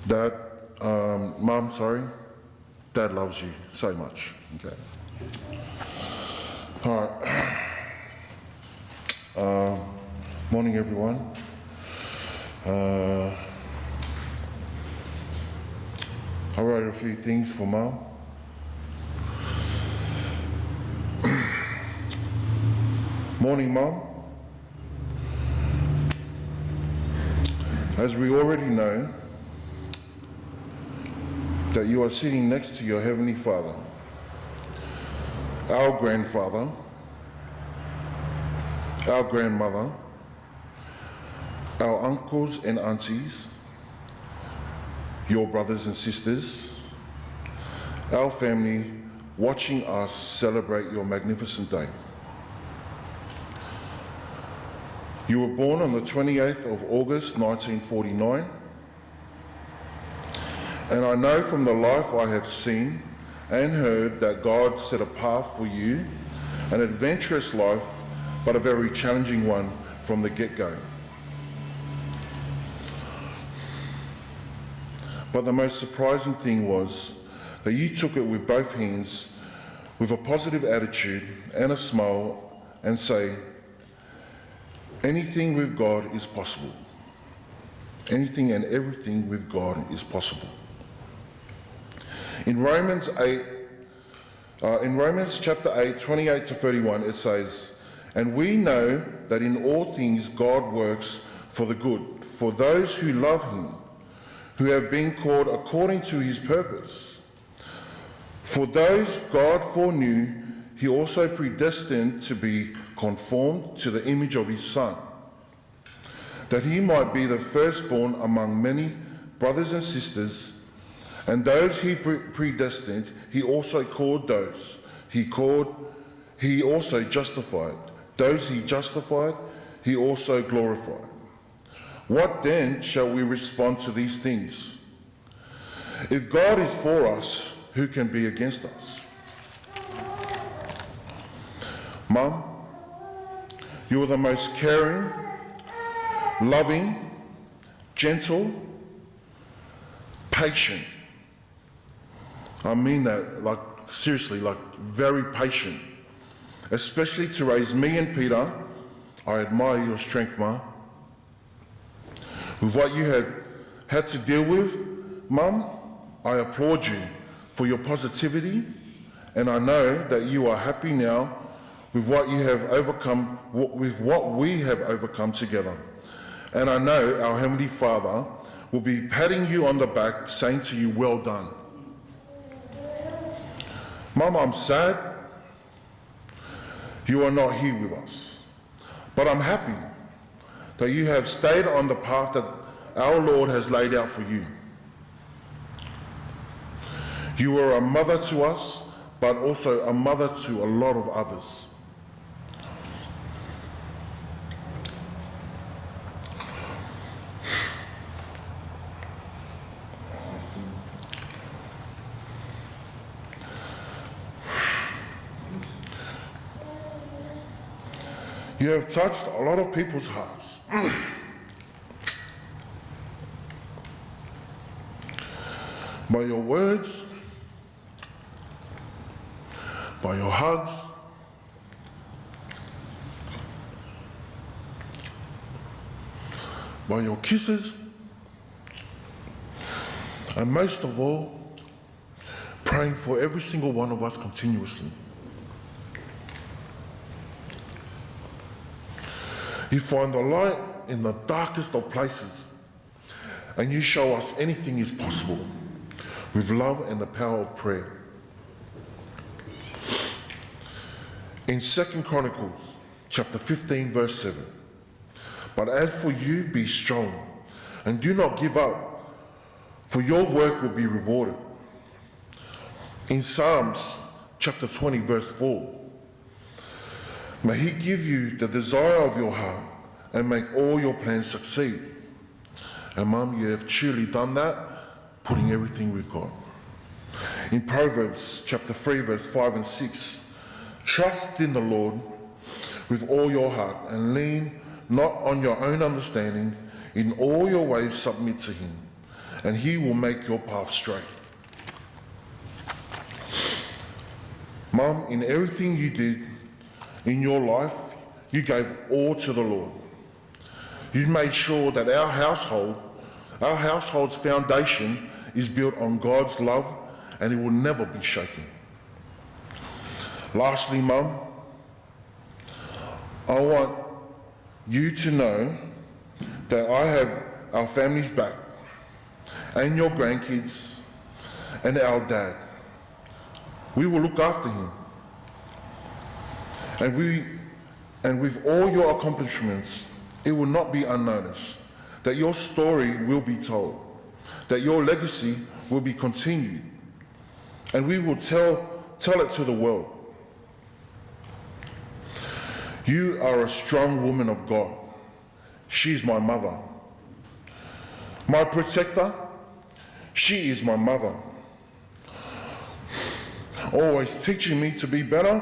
Dad, Mom, sorry. Dad loves you so much. Okay. All right. Morning, everyone. I wrote a few things for Mom. Morning, Mom. As we already know, that you are sitting next to your Heavenly Father, our grandfather, our grandmother, our uncles and aunties, your brothers and sisters, our family watching us celebrate your magnificent day. You were born on the 28th of August 1949, and I know from the life I have seen and heard that God set a path for you, an adventurous life, but a very challenging one from the get-go. But the most surprising thing was that you took it with both hands, with a positive attitude and a smile, and say, anything with God is possible. Anything and everything with God is possible. In Romans chapter 8, 28 to 31, it says, and we know that in all things God works for the good, for those who love him, who have been called according to his purpose. For those God foreknew, he also predestined to be conformed to the image of his Son, that he might be the firstborn among many brothers and sisters. And those he predestined, he also called. Those he called, he also justified. Those he justified, he also glorified. What then shall we respond to these things? If God is for us, who can be against us? Mum, you are the most caring, loving, gentle, patient. I mean that, like, seriously, like, very patient. Especially to raise me and Peter. I admire your strength, Ma. With what you had to deal with, Mum, I applaud you for your positivity, and I know that you are happy now with what you have overcome, with what we have overcome together. And I know our Heavenly Father will be patting you on the back, saying to you, well done. Mum, I'm sad you are not here with us, but I'm happy that you have stayed on the path that our Lord has laid out for you. You are a mother to us, but also a mother to a lot of others. You have touched a lot of people's hearts. By your words, by your hugs, by your kisses, and most of all, praying for every single one of us continuously. You find the light in the darkest of places, and you show us anything is possible with love and the power of prayer. In 2 Chronicles chapter 15 verse 7, but as for you, be strong and do not give up, for your work will be rewarded. In Psalms chapter 20 verse 4, May he give you the desire of your heart and make all your plans succeed. And Mum, you have truly done that, putting everything with God. In Proverbs chapter 3, verse 5 and 6, trust in the Lord with all your heart and lean not on your own understanding. In all your ways submit to him, and he will make your path straight. Mum, in everything you did in your life, you gave all to the Lord. You made sure that our household's foundation is built on God's love, and it will never be shaken. Lastly, Mum, I want you to know that I have our family's back, and your grandkids, and our dad. We will look after him. And with all your accomplishments, it will not be unnoticed, that your story will be told, that your legacy will be continued, and we will tell it to the world. You are a strong woman of God. She's my mother. My protector, she is my mother. Always teaching me to be better,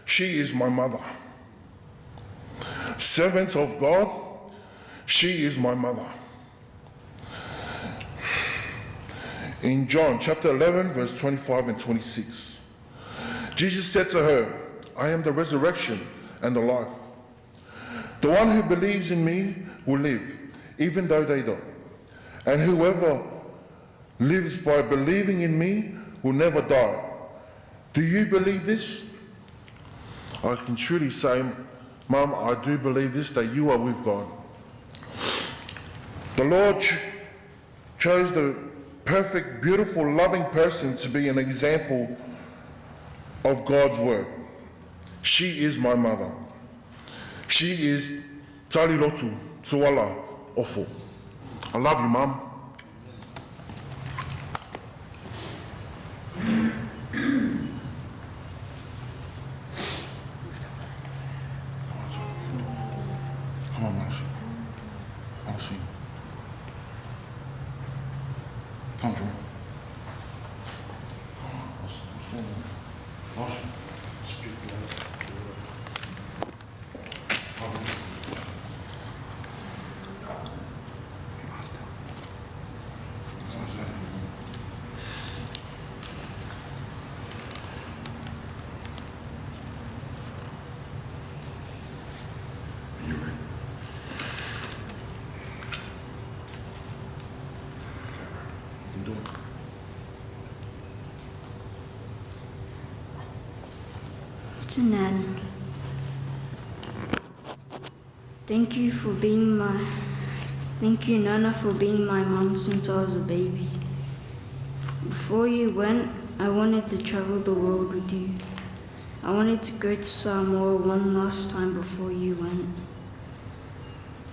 she is my mother. Servant of God, she is my mother. In John chapter 11, verse 25 and 26, Jesus said to her, I am the resurrection and the life. The one who believes in me will live, even though they die. And whoever lives by believing in me will never die. Do you believe this? I can truly say, Mum, I do believe this, that you are with God. The Lord chose the perfect, beautiful, loving person to be an example of God's word. She is my mother. She is Talilotu Tuala Ofo. I love you, Mum. Come on, Marcy. Marcy. Come, Drew. What's going on? Marcy. Speak loud. To Nan, thank you Nana, for being my mom since I was a baby. Before you went, I wanted to travel the world with you. I wanted to go to Samoa one last time before you went.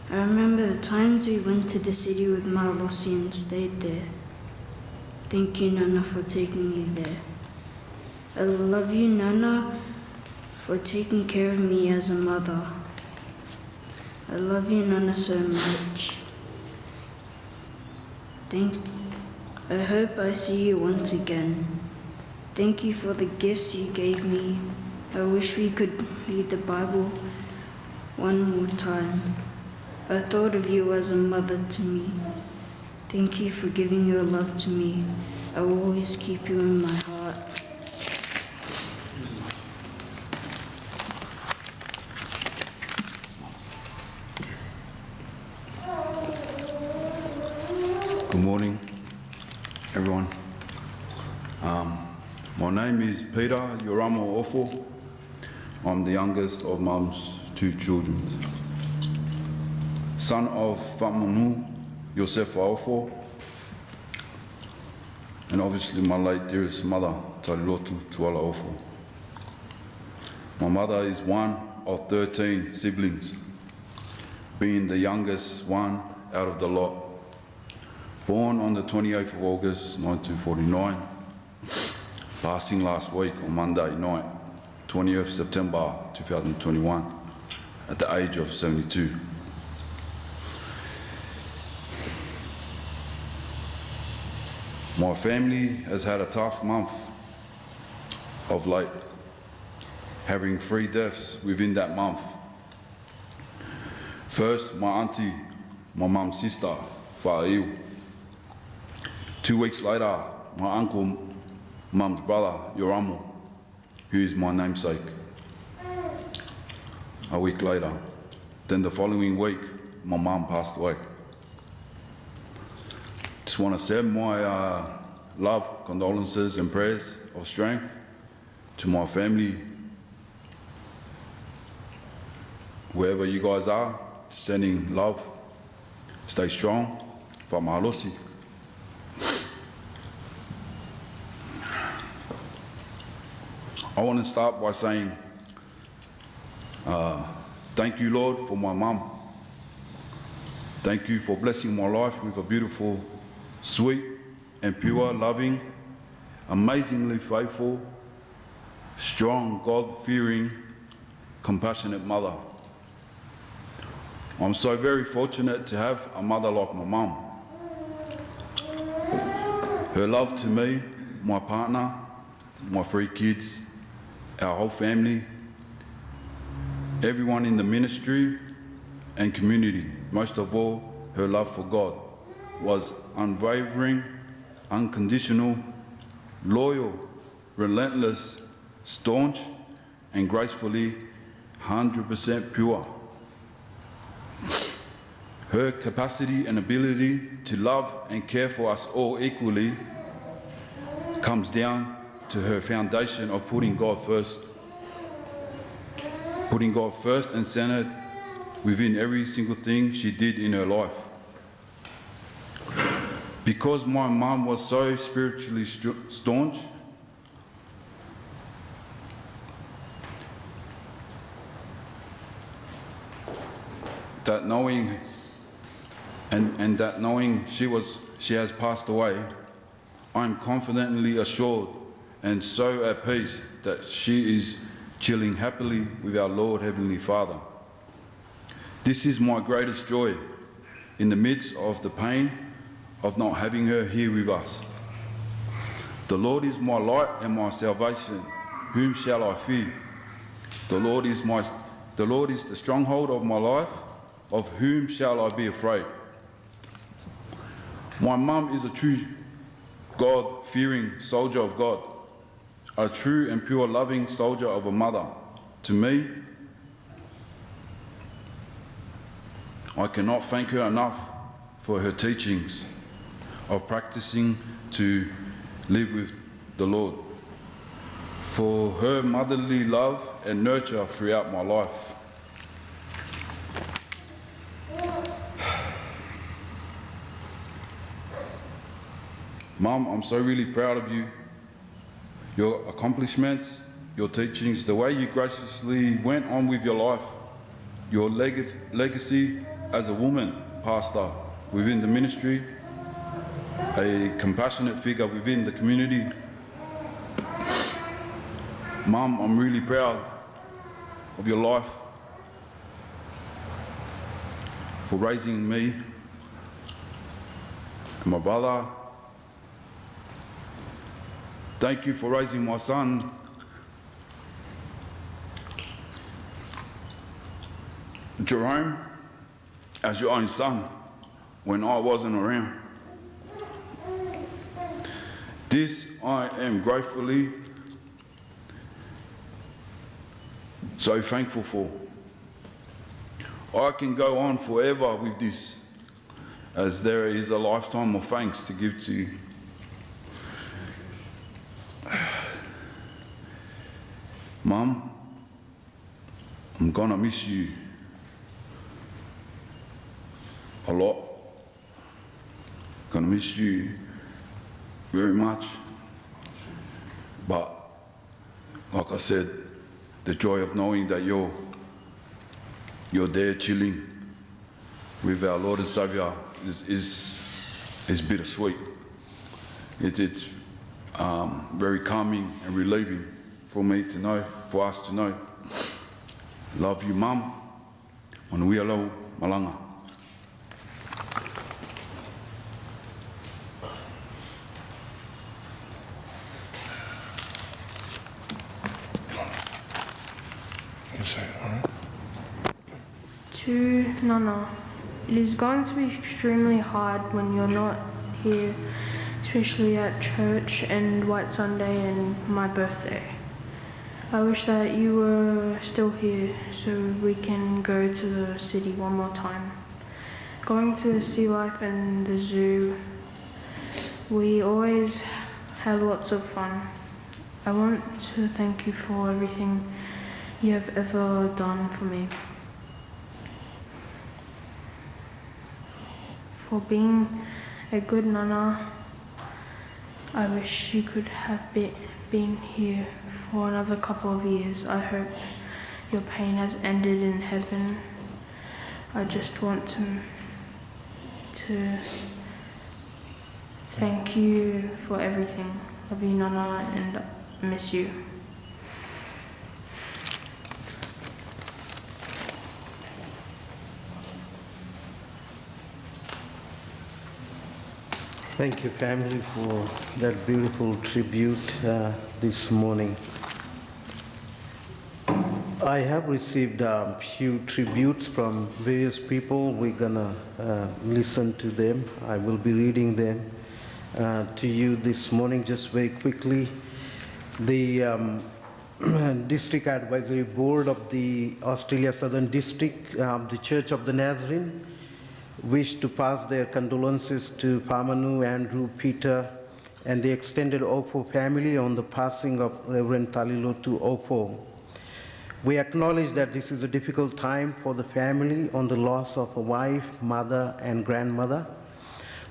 I remember the times we went to the city with Malossi and stayed there. Thank you, Nana, for taking me there. I love you, Nana, for taking care of me as a mother. I love you, Nana, so much. I hope I see you once again. Thank you for the gifts you gave me. I wish we could read the Bible one more time. I thought of you as a mother to me. Thank you for giving your love to me. I will always keep you in my heart. Good morning, everyone. My name is Peter Yoramo Ofo. I'm the youngest of Mum's two children. Son of Whamanu Yosefa Ofo, and obviously my late dearest mother, Talilotu Tuala Ofo. My mother is one of 13 siblings, being the youngest one out of the lot. Born on the 28th of August 1949, passing last week on Monday night 20th September 2021 at the age of 72. My family has had a tough month of late, having 3 deaths within that month. First, my auntie, my mum's sister, Whaaiu. 2 weeks later, my uncle, mum's brother, Yoramu, who is my namesake. A week later. Then the following week, my mum passed away. Just want to send my love, condolences and prayers of strength to my family, wherever you guys are, sending love. Stay strong. Whamalosi. I want to start by saying thank you, Lord, for my mum. Thank you for blessing my life with a beautiful, sweet and pure, loving, amazingly faithful, strong, God-fearing, compassionate mother. I'm so very fortunate to have a mother like my mum. Her love to me, my partner, my 3 kids, our whole family, everyone in the ministry and community, most of all, her love for God was unwavering, unconditional, loyal, relentless, staunch, and gracefully 100% pure. Her capacity and ability to love and care for us all equally comes down to her foundation of putting God first. Putting God first and centered within every single thing she did in her life. Because my mom was so spiritually staunch, that knowing that knowing she has passed away, I'm confidently assured and so at peace that she is chilling happily with our Lord Heavenly Father. This is my greatest joy in the midst of the pain of not having her here with us. The Lord is my light and my salvation. Whom shall I fear? The Lord is the stronghold of my life. Of whom shall I be afraid? My mum is a true God-fearing soldier of God, a true and pure loving soldier of a mother. To me, I cannot thank her enough for her teachings of practicing to live with the Lord, for her motherly love and nurture throughout my life. Mum, I'm so really proud of you. Your accomplishments, your teachings, the way you graciously went on with your life, your legacy as a woman pastor within the ministry, a compassionate figure within the community. Mum, I'm really proud of your life, for raising me and my brother. Thank you for raising my son. Jerome, as your own son, when I wasn't around. This I am gratefully so thankful for. I can go on forever with this, as there is a lifetime of thanks to give to you. Mum, I'm gonna miss you a lot. Gonna miss you very much. But like I said, the joy of knowing that you're there chilling with our Lord and Saviour is bittersweet. It's very calming and relieving for me to know, for us to know. Love you, Mum. Manuia lau malanga. You say it, all right? To Nana, it is going to be extremely hard when you're not here, especially at church and White Sunday and my birthday. I wish that you were still here so we can go to the city one more time. Going to the sea life and the zoo, we always had lots of fun. I want to thank you for everything you have ever done for me. For being a good Nana, I wish you could have been here for another couple of years. I hope your pain has ended in heaven. I just want to thank you for everything. Love you, Nana, and miss you. Thank you, family, for that beautiful tribute this morning. I have received a few tributes from various people. We're gonna listen to them. I will be reading them to you this morning just very quickly. The District Advisory Board of the Australia Southern District, the Church of the Nazarene, wish to pass their condolences to Pamanu, Andrew, Peter, and the extended Opo family on the passing of Reverend Talilotu Opo. We acknowledge that this is a difficult time for the family on the loss of a wife, mother, and grandmother.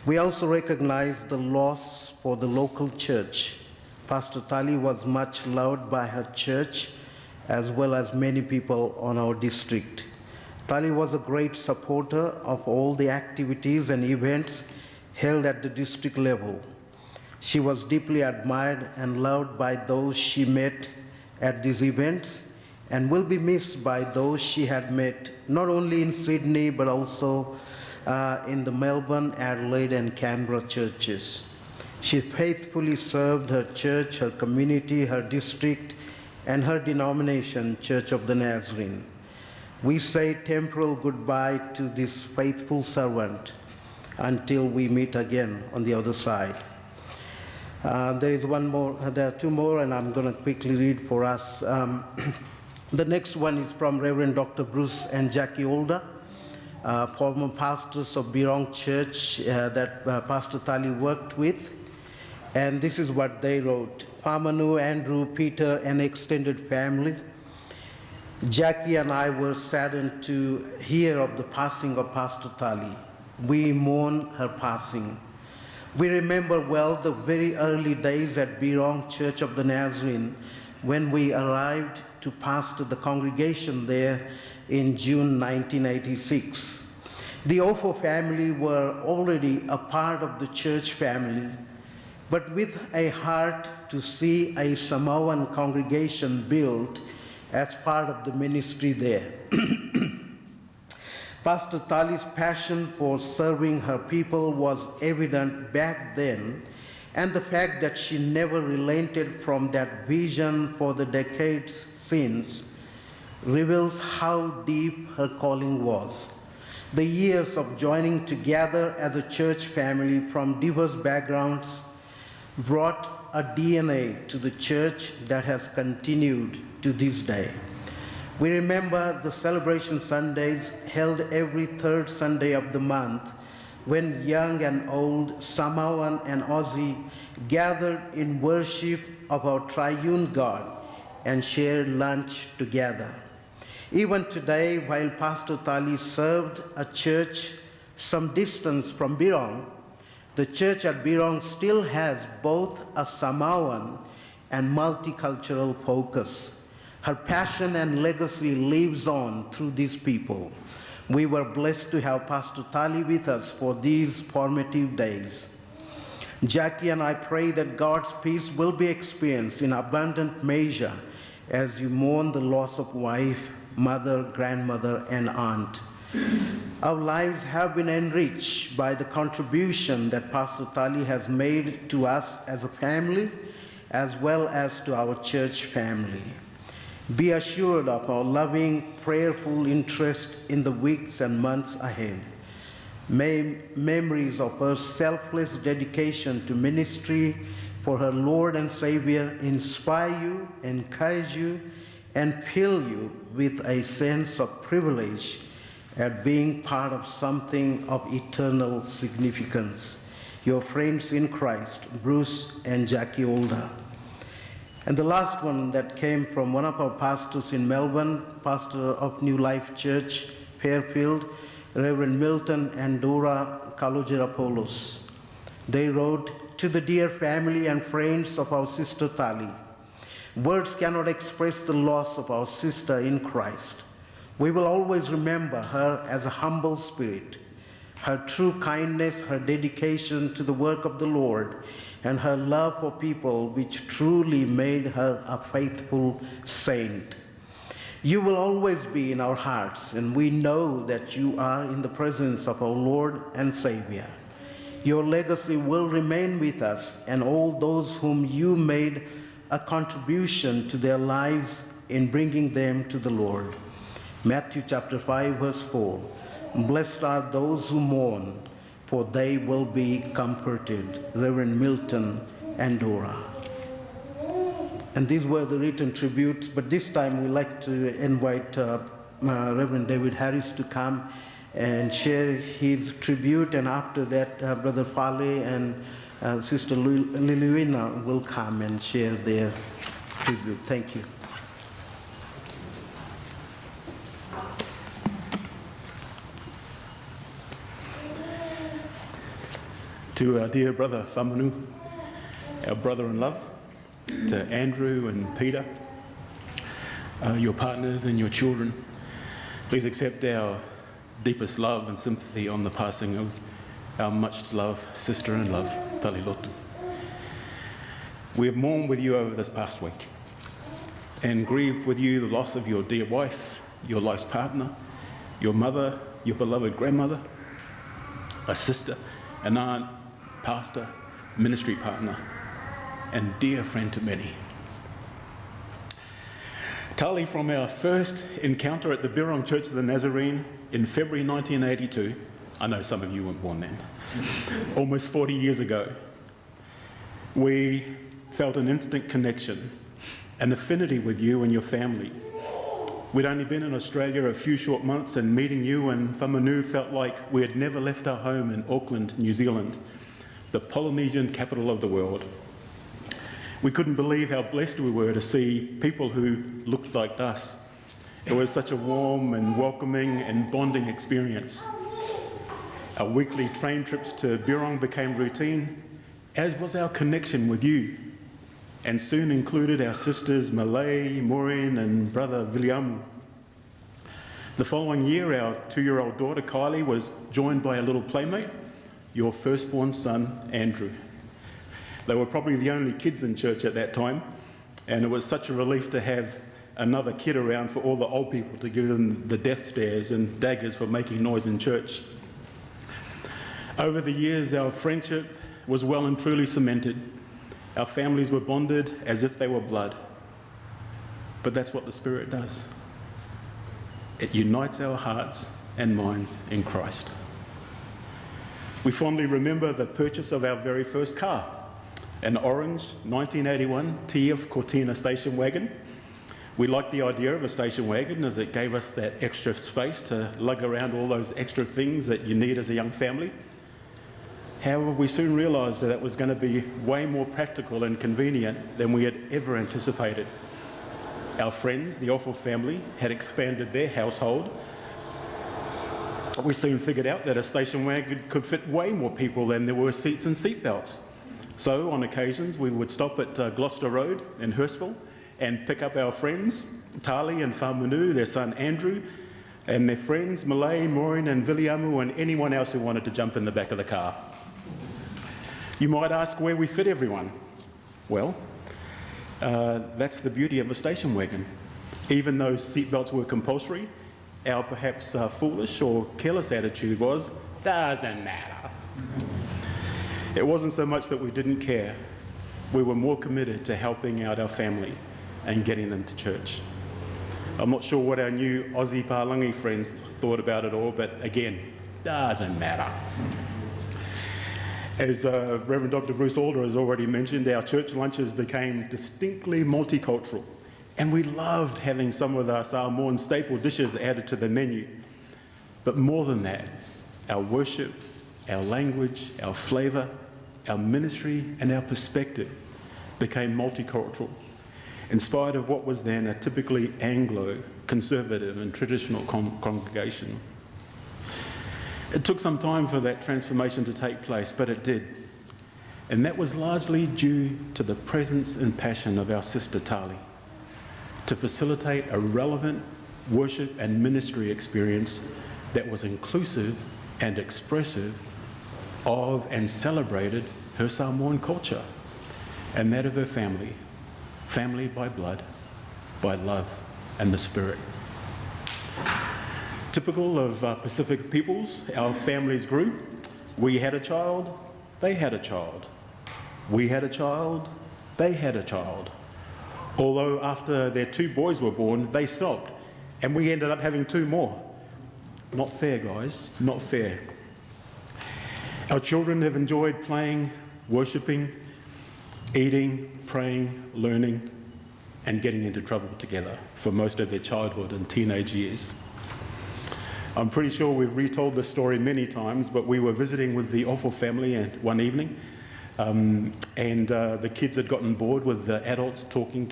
We also recognize the loss for the local church. Pastor Tali was much loved by her church as well as many people on our district. Tali was a great supporter of all the activities and events held at the district level. She was deeply admired and loved by those she met at these events and will be missed by those she had met not only in Sydney but also in the Melbourne, Adelaide, and Canberra churches. She faithfully served her church, her community, her district, and her denomination, Church of the Nazarene. We say temporal goodbye to this faithful servant until we meet again on the other side. There are two more, and I'm going to quickly read for us. The next one is from Reverend Dr. Bruce and Jackie Older, former pastors of Birong Church that Pastor Tali worked with. And this is what they wrote. Pamanu, Andrew, Peter, and extended family. Jackie and I were saddened to hear of the passing of Pastor Tali. We mourn her passing. We remember well the very early days at Birong Church of the Nazarene when we arrived to pastor the congregation there in June 1986. The Ofo family were already a part of the church family, but with a heart to see a Samoan congregation built as part of the ministry there. Pastor Tali's passion for serving her people was evident back then, and the fact that she never relented from that vision for the decades since reveals how deep her calling was. The years of joining together as a church family from diverse backgrounds brought a DNA to the church that has continued to this day. We remember the celebration Sundays held every third Sunday of the month when young and old, Samoan and Aussie, gathered in worship of our triune God and shared lunch together. Even today, while Pastor Tali served a church some distance from Birong, the church at Birong still has both a Samoan and multicultural focus. Her passion and legacy lives on through these people. We were blessed to have Pastor Tali with us for these formative days. Jackie and I pray that God's peace will be experienced in abundant measure as you mourn the loss of wife, mother, grandmother, and aunt. Our lives have been enriched by the contribution that Pastor Tali has made to us as a family, as well as to our church family. Be assured of our loving, prayerful interest in the weeks and months ahead. May memories of her selfless dedication to ministry for her Lord and Savior inspire you, encourage you, and fill you with a sense of privilege at being part of something of eternal significance. Your friends in Christ, Bruce and Jackie Older. And the last one that came from one of our pastors in Melbourne, pastor of New Life Church, Fairfield, Reverend Milton and Dora Kalogeropoulos. They wrote, "To the dear family and friends of our sister Tali, words cannot express the loss of our sister in Christ. We will always remember her as a humble spirit, her true kindness, her dedication to the work of the Lord, and her love for people, which truly made her a faithful saint. You will always be in our hearts, and we know that you are in the presence of our Lord and Savior. Your legacy will remain with us and all those whom you made a contribution to their lives in bringing them to the Lord." Matthew chapter 5, verse 4. "Blessed are those who mourn, for they will be comforted." Reverend Milton and Dora. And these were the written tributes, but this time we'd like to invite Reverend David Harris to come and share his tribute, and after that Brother Fale and Sister Liliana will come and share their tribute. Thank you. To our dear brother Whamanu, our brother in love, to Andrew and Peter, your partners and your children, please accept our deepest love and sympathy on the passing of our much-loved sister-in-love, Tali Lotu. We have mourned with you over this past week and grieved with you the loss of your dear wife, your life's partner, your mother, your beloved grandmother, a sister, an aunt, pastor, ministry partner, and dear friend to many. Tali, from our first encounter at the Birrong Church of the Nazarene in February 1982, I know some of you weren't born then, almost 40 years ago, we felt an instant connection, an affinity with you and your family. We'd only been in Australia a few short months, and meeting you and Whamanu felt like we had never left our home in Auckland, New Zealand, the Polynesian capital of the world. We couldn't believe how blessed we were to see people who looked like us. It was such a warm and welcoming and bonding experience. Our weekly train trips to Birrong became routine, as was our connection with you, and soon included our sisters Malay, Maureen and brother Viliamu. The following year, our 2-year-old daughter Kylie was joined by a little playmate, your firstborn son Andrew. They were probably the only kids in church at that time, and it was such a relief to have another kid around for all the old people to give them the death stares and daggers for making noise in church. Over the years, our friendship was well and truly cemented. Our families were bonded as if they were blood. But that's what the Spirit does. It unites our hearts and minds in Christ. We fondly remember the purchase of our very first car, an orange 1981 TF Cortina station wagon. We liked the idea of a station wagon as it gave us that extra space to lug around all those extra things that you need as a young family. However, we soon realised that it was going to be way more practical and convenient than we had ever anticipated. Our friends, the Awful family, had expanded their household. We soon figured out that a station wagon could fit way more people than there were seats and seat belts. So on occasions we would stop at Gloucester Road in Hurstville and pick up our friends, Tali and Whamanu, their son Andrew, and their friends Malay, Maureen and Viliamu, and anyone else who wanted to jump in the back of the car. You might ask where we fit everyone. Well, That's the beauty of a station wagon. Even though seatbelts were compulsory, our perhaps foolish or careless attitude was, doesn't matter. It wasn't so much that we didn't care. We were more committed to helping out our family and getting them to church. I'm not sure what our new Aussie Palangi friends thought about it all, but again, doesn't matter. As Reverend Dr. Bruce Alder has already mentioned, our church lunches became distinctly multicultural, and we loved having some of our Samoan staple dishes added to the menu. But more than that, our worship, our language, our flavour, our ministry, and our perspective became multicultural, in spite of what was then a typically Anglo, conservative and traditional congregation. It took some time for that transformation to take place, but it did. And that was largely due to the presence and passion of our sister Tali to facilitate a relevant worship and ministry experience that was inclusive and expressive of and celebrated her Samoan culture and that of her family, family by blood, by love and the Spirit. Typical of Pacific peoples, our families grew. We had a child, they had a child. We had a child, they had a child. Although after their 2 boys were born, they stopped, and we ended up having 2 more. Not fair, guys, not fair. Our children have enjoyed playing, worshipping, eating, praying, learning, and getting into trouble together for most of their childhood and teenage years. I'm pretty sure we've retold this story many times, but we were visiting with the Awful family one evening, and the kids had gotten bored with the adults talking.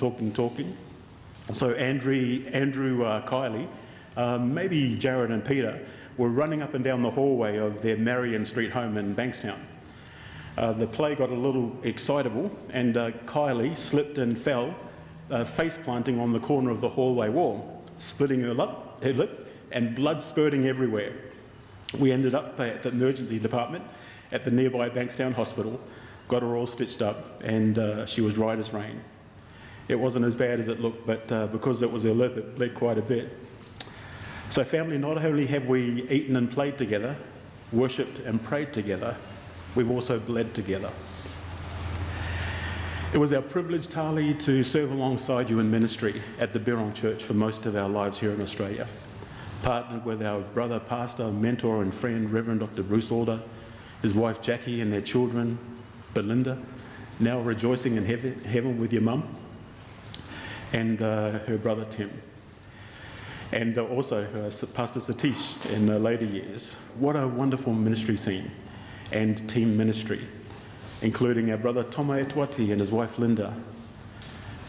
So Andrew, Kylie, maybe Jared and Peter were running up and down the hallway of their Marion Street home in Bankstown. The play got a little excitable, and Kylie slipped and fell, face planting on the corner of the hallway wall, splitting her lip and blood spurting everywhere. We ended up at the emergency department at the nearby Bankstown Hospital, got her all stitched up, and she was right as rain. It wasn't as bad as it looked, but because it was her lip, it bled quite a bit. So family, not only have we eaten and played together, worshipped and prayed together, we've also bled together. It was our privilege, Tali, to serve alongside you in ministry at the Birrong Church for most of our lives here in Australia. Partnered with our brother, pastor, mentor and friend, Reverend Dr. Bruce Alder, his wife Jackie and their children, Belinda, now rejoicing in heaven with your mum, and her brother Tim. And also Pastor Satish in later years. What a wonderful ministry team and team ministry, including our brother Toma Etuati and his wife Linda.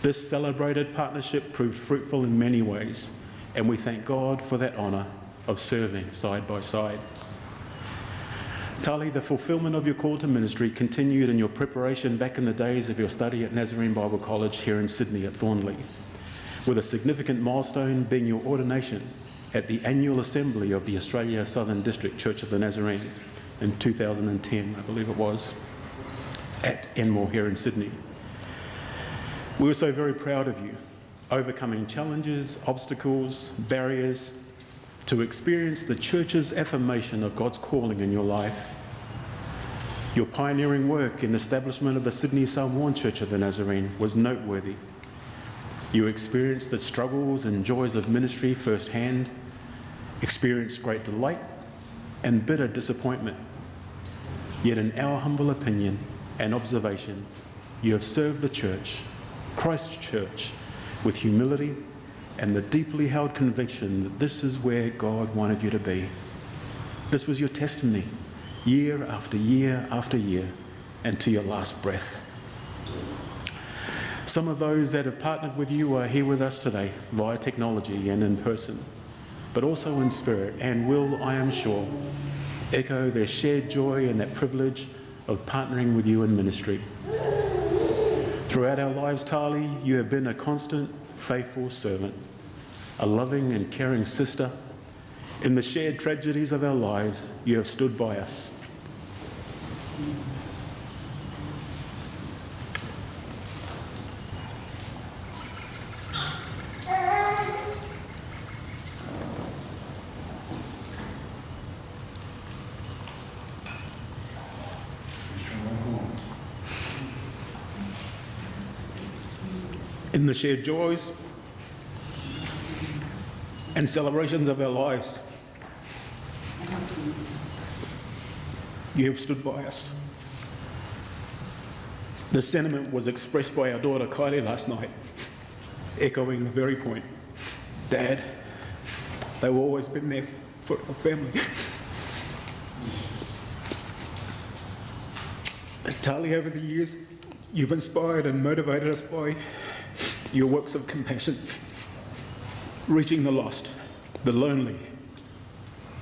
This celebrated partnership proved fruitful in many ways, and we thank God for that honour of serving side by side. Tali, the fulfilment of your call to ministry continued in your preparation back in the days of your study at Nazarene Bible College here in Sydney at Thornley, with a significant milestone being your ordination at the annual assembly of the Australia Southern District Church of the Nazarene in 2010, I believe it was, at Enmore here in Sydney. We were so very proud of you, overcoming challenges, obstacles, barriers, to experience the church's affirmation of God's calling in your life. Your pioneering work in establishment of the Sydney Samoan Church of the Nazarene was noteworthy. You experienced the struggles and joys of ministry firsthand, experienced great delight and bitter disappointment. Yet in our humble opinion and observation, you have served the church, Christ's church, with humility and the deeply held conviction that this is where God wanted you to be. This was your testimony, year after year after year, and to your last breath. Some of those that have partnered with you are here with us today via technology and in person, but also in spirit, and will, I am sure, echo their shared joy and that privilege of partnering with you in ministry. Throughout our lives, Tali, you have been a constant, faithful servant, a loving and caring sister. In the shared tragedies of our lives, you have stood by us. in the shared joys and celebrations of our lives. You have stood by us. The sentiment was expressed by our daughter Kylie last night, echoing the very point. Dad, they've always been there for our family. Tali, over the years, you've inspired and motivated us by your works of compassion, reaching the lost, the lonely,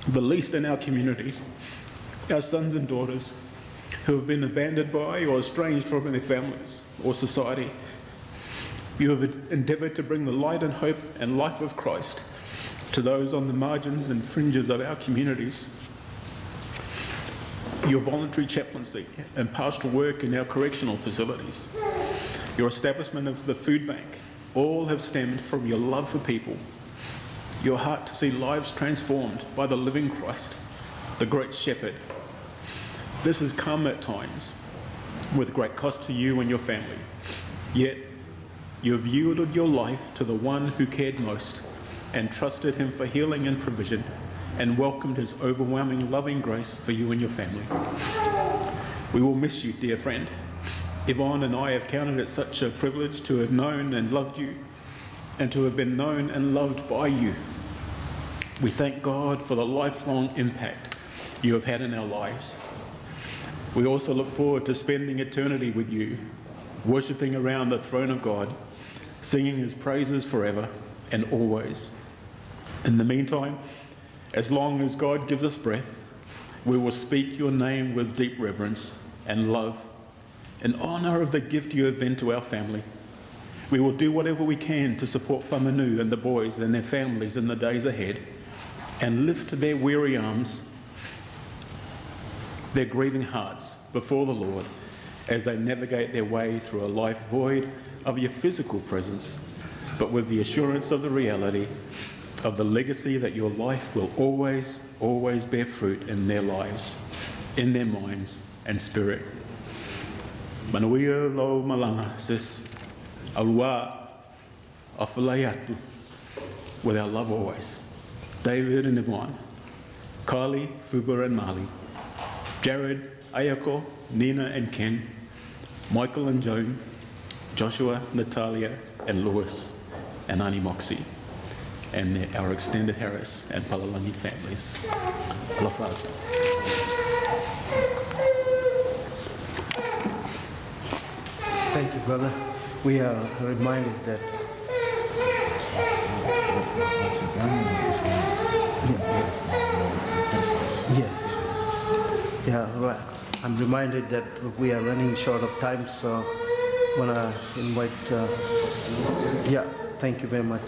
the least in our community, our sons and daughters who have been abandoned by or estranged from their families or society. You have endeavoured to bring the light and hope and life of Christ to those on the margins and fringes of our communities. Your voluntary chaplaincy and pastoral work in our correctional facilities, your establishment of the food bank, all have stemmed from your love for people, your heart to see lives transformed by the living Christ, the great shepherd. This has come at times with great cost to you and your family, yet you have yielded your life to the one who cared most and trusted him for healing and provision, and welcomed his overwhelming loving grace for you and your family. We will miss you, dear friend. Yvonne and I have counted it such a privilege to have known and loved you, and to have been known and loved by you. We thank God for the lifelong impact you have had in our lives. We also look forward to spending eternity with you, worshipping around the throne of God, singing his praises forever and always. In the meantime, as long as God gives us breath, we will speak your name with deep reverence and love in honour of the gift you have been to our family. We will do whatever we can to support Whamanu and the boys and their families in the days ahead, and lift their weary arms, their grieving hearts before the Lord as they navigate their way through a life void of your physical presence, but with the assurance of the reality of the legacy that your life will always, always bear fruit in their lives, in their minds and spirit. Manuia lo malanga, sis, alua afalayatu, with our love always. David and Yvonne, Kylie, Fuba and Marley, Jared, Ayako, Nina and Ken, Michael and Joan, Joshua, Natalia and Lewis, and Auntie Moxie, and our extended Harris and Palalangi families. Alofa. Thank you, brother. We are reminded that right. I'm reminded that we are running short of time, so I want to invite, thank you very much.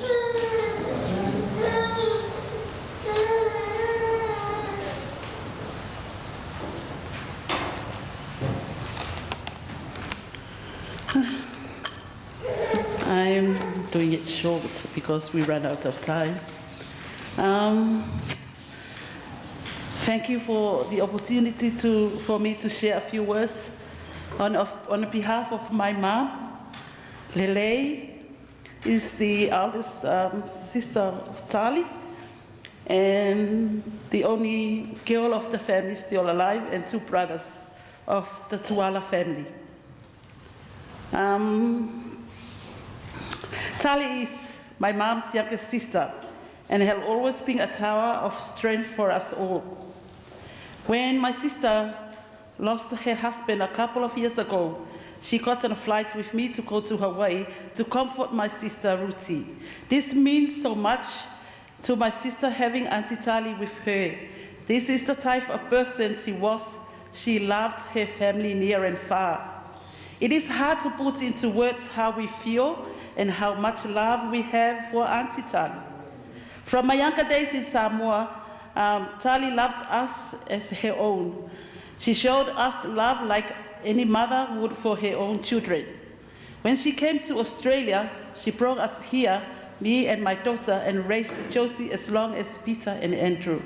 I'm doing it short because we ran out of time. Thank you for the opportunity for me to share a few words on behalf of my mom. Lele is the eldest sister of Tali, and the only girl of the family still alive, and two brothers of the Tuala family. Tali is my mom's youngest sister and has always been a tower of strength for us all. When my sister lost her husband a couple of years ago, she got on a flight with me to go to Hawaii to comfort my sister Ruti. This means so much to my sister having Auntie Tali with her. This is the type of person she was. She loved her family near and far. It is hard to put into words how we feel and how much love we have for Auntie Tali. From my younger days in Samoa, Tali loved us as her own. She showed us love like any mother would for her own children. When she came to Australia, she brought us here, me and my daughter, and raised Josie as long as Peter and Andrew.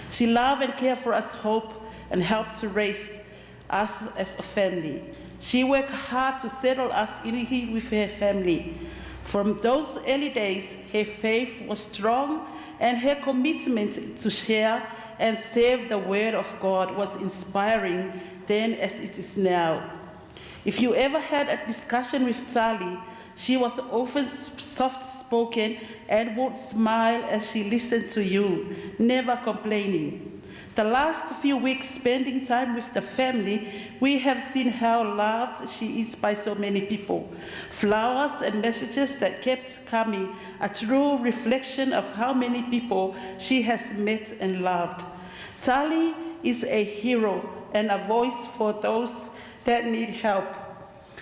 She loved and cared for us, hope, and helped to raise us as a family. She worked hard to settle us in here with her family. From those early days, her faith was strong and her commitment to share and save the word of God was inspiring then as it is now. If you ever had a discussion with Tali, she was often soft-spoken and would smile as she listened to you, never complaining. The last few weeks spending time with the family, we have seen how loved she is by so many people. Flowers and messages that kept coming, a true reflection of how many people she has met and loved. Tali is a hero and a voice for those that need help.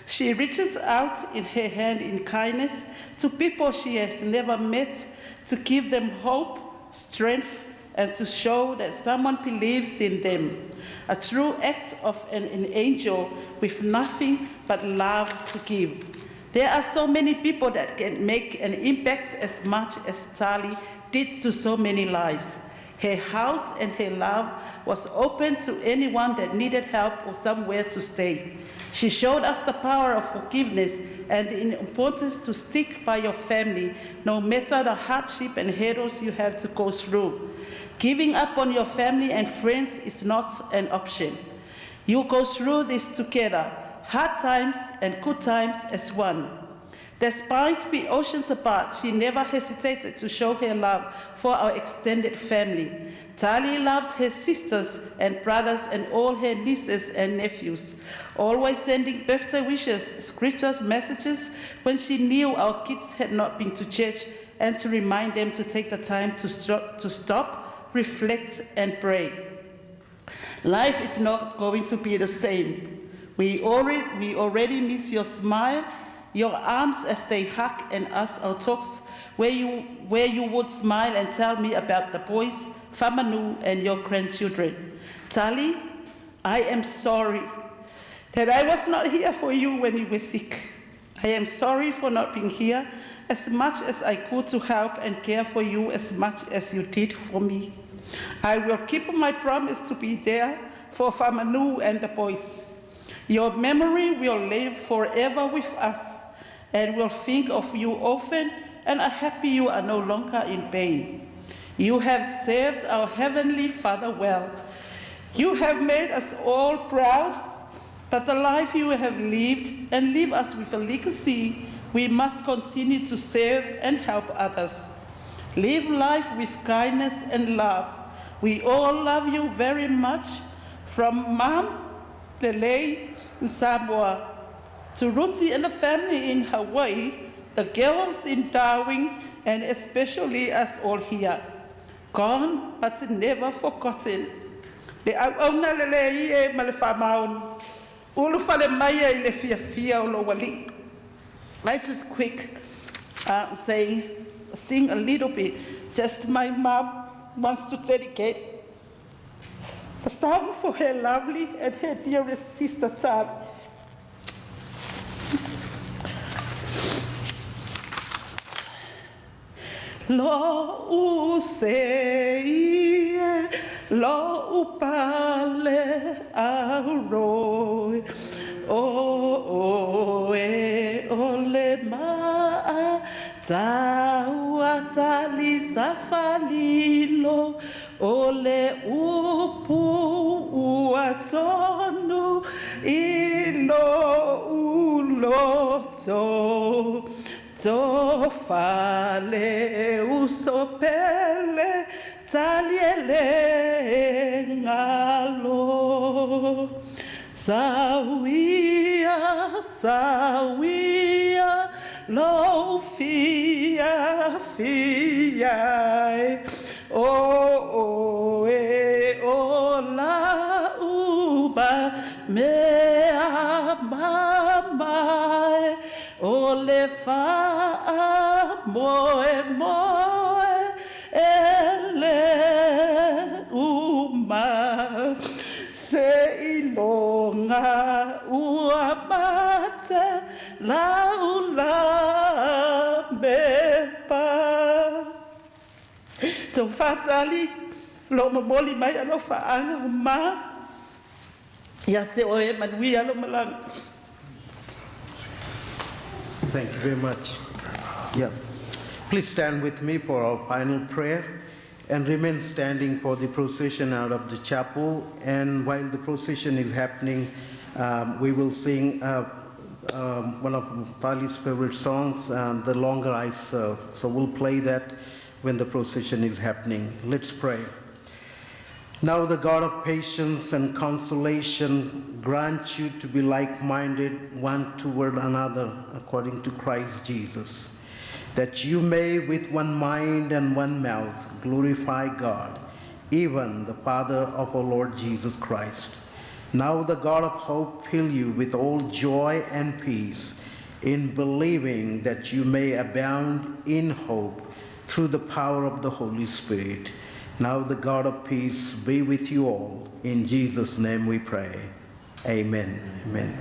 She reaches out in her hand in kindness to people she has never met to give them hope, strength, and to show that someone believes in them. A true act of an angel with nothing but love to give. There are so many people that can make an impact as much as Tali did to so many lives. Her house and her love was open to anyone that needed help or somewhere to stay. She showed us the power of forgiveness and the importance to stick by your family, no matter the hardship and hurdles you have to go through. Giving up on your family and friends is not an option. You go through this together, hard times and good times as one. Despite being oceans apart, she never hesitated to show her love for our extended family. Tali loves her sisters and brothers and all her nieces and nephews, always sending birthday wishes, scriptures, messages when she knew our kids had not been to church, and to remind them to take the time to stop, reflect, and pray. Life is not going to be the same. We already miss your smile, your arms as they hug and us our talks, where you would smile and tell me about the boys, Whamanu, and your grandchildren. Tali, I am sorry that I was not here for you when you were sick. I am sorry for not being here as much as I could to help and care for you as much as you did for me. I will keep my promise to be there for Whamanu and the boys. Your memory will live forever with us, and we'll think of you often and are happy you are no longer in pain. You have served our Heavenly Father well. You have made us all proud, but the life you have lived and leave us with a legacy we must continue to serve and help others. Live life with kindness and love. We all love you very much, from Mom, Lele in Samoa, to Ruti and the family in Hawaii, the girls in Darwin, and especially us all here. Gone, but never forgotten. Le auna lele ie ma le whamaon. Ulu whale mai e le fia o lo wali. I just quick sing a little bit. Just my mom wants to dedicate a song for her lovely and her dearest sister Tali. Lo usei, lo upale auroi, o ole ma taua tali safalilo, ole upu uatonu ilo uloto. To fale usopele taliele ngalo sawia lo fia o la uba me amamai ole fa moe ele uma se ilonga uamate laula bepa to fatali lo moli mai alo fa ma ya se o e manui alo malang. Thank you very much. Yeah. Please stand with me for our final prayer and remain standing for the procession out of the chapel. And while the procession is happening, we will sing one of Tali's favorite songs, The Longer I Serve. So we'll play that when the procession is happening. Let's pray. Now the God of patience and consolation grant you to be like-minded one toward another according to Christ Jesus, that you may with one mind and one mouth glorify God, even the Father of our Lord Jesus Christ. Now the God of hope fill you with all joy and peace in believing, that you may abound in hope through the power of the Holy Spirit. Now the God of peace be with you all. In Jesus' name we pray. Amen. Amen.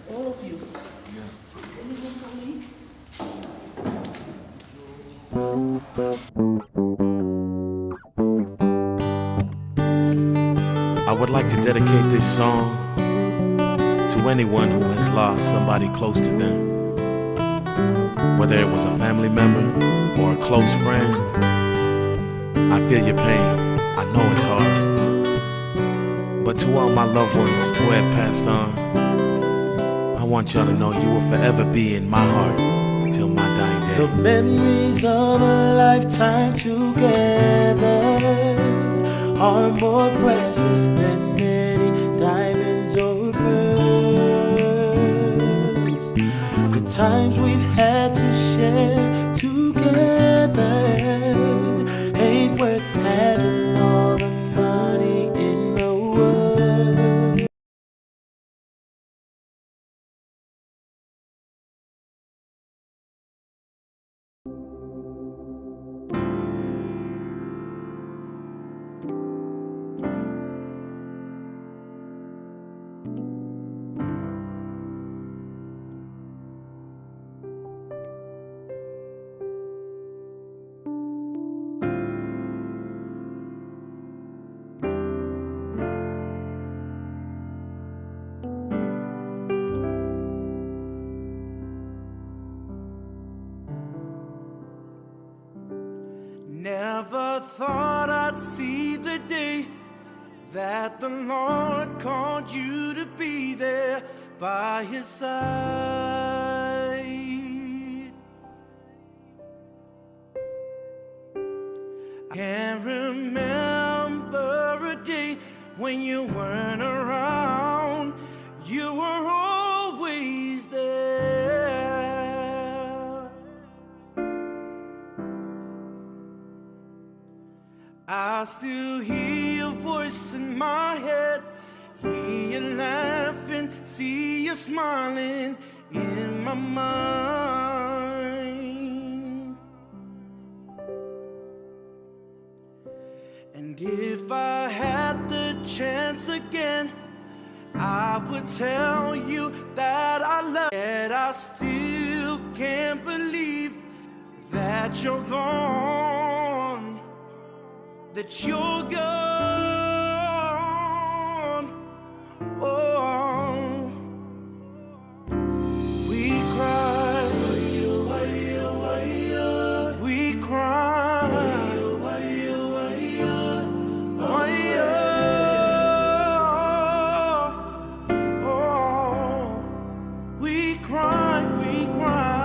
All of you. Anyone from me? I would like to dedicate this song to anyone who has lost somebody close to them, whether it was a family member or a close friend. I feel your pain, I know it's hard, but to all my loved ones who have passed on, I want y'all to know you will forever be in my heart till my dying day. The memories of a lifetime together are more precious than any times we've had to share together ain't worth having all the money in the world. Never thought I'd see the day that the Lord called you to be there by His side. I can't remember a day when you weren't around. You were always there. I still hear your voice in my head, hear you laughing, see you smiling in my mind. And if I had the chance again, I would tell you that I love you, yet I still can't believe that you're gone, that you're gone. Oh, we cry, we cry, oh, we cry, we cry.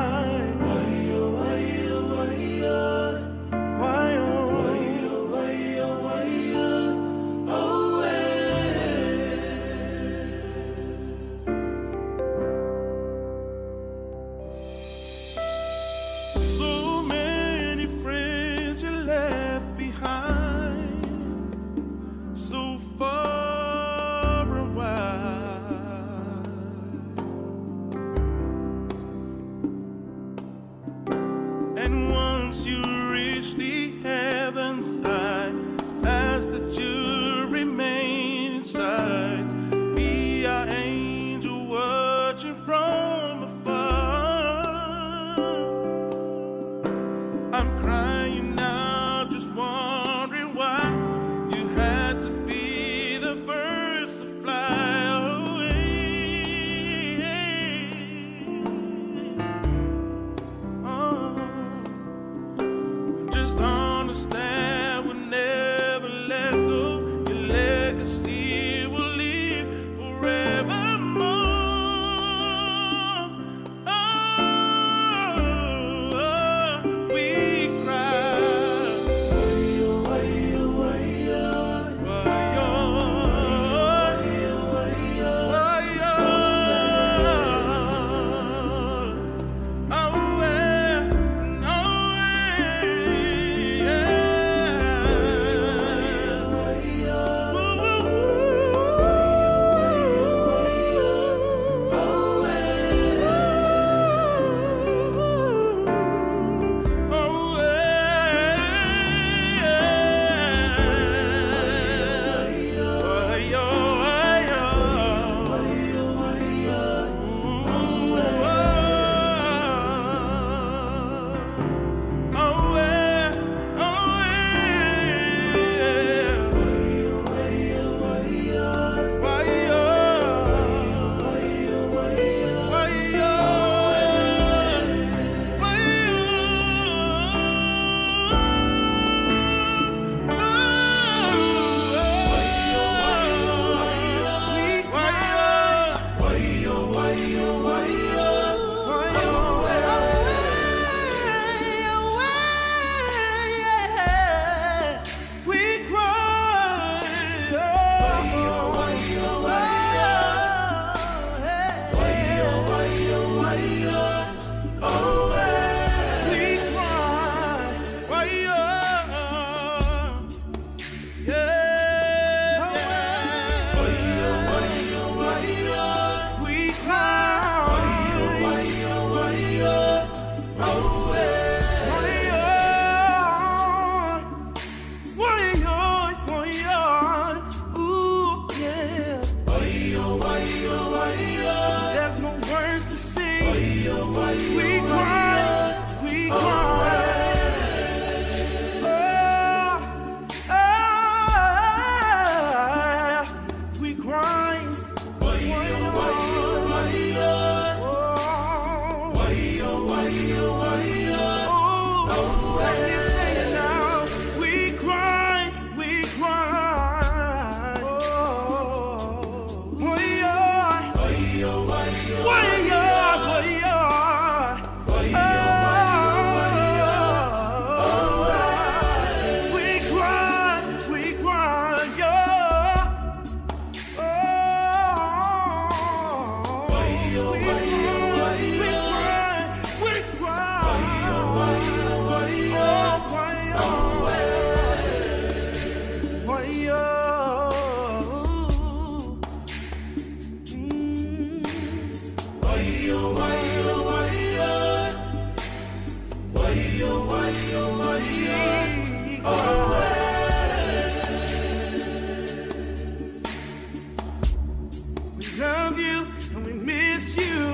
We love you and we miss you.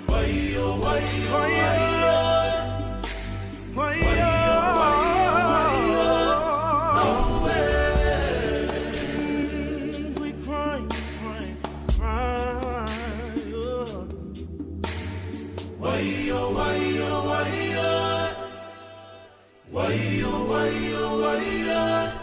Why-yo, why-yo, why-yo. Why-yo, we cry, cry, cry. Why-yo, why-yo, why-yo. Why-yo, why-yo, why-yo.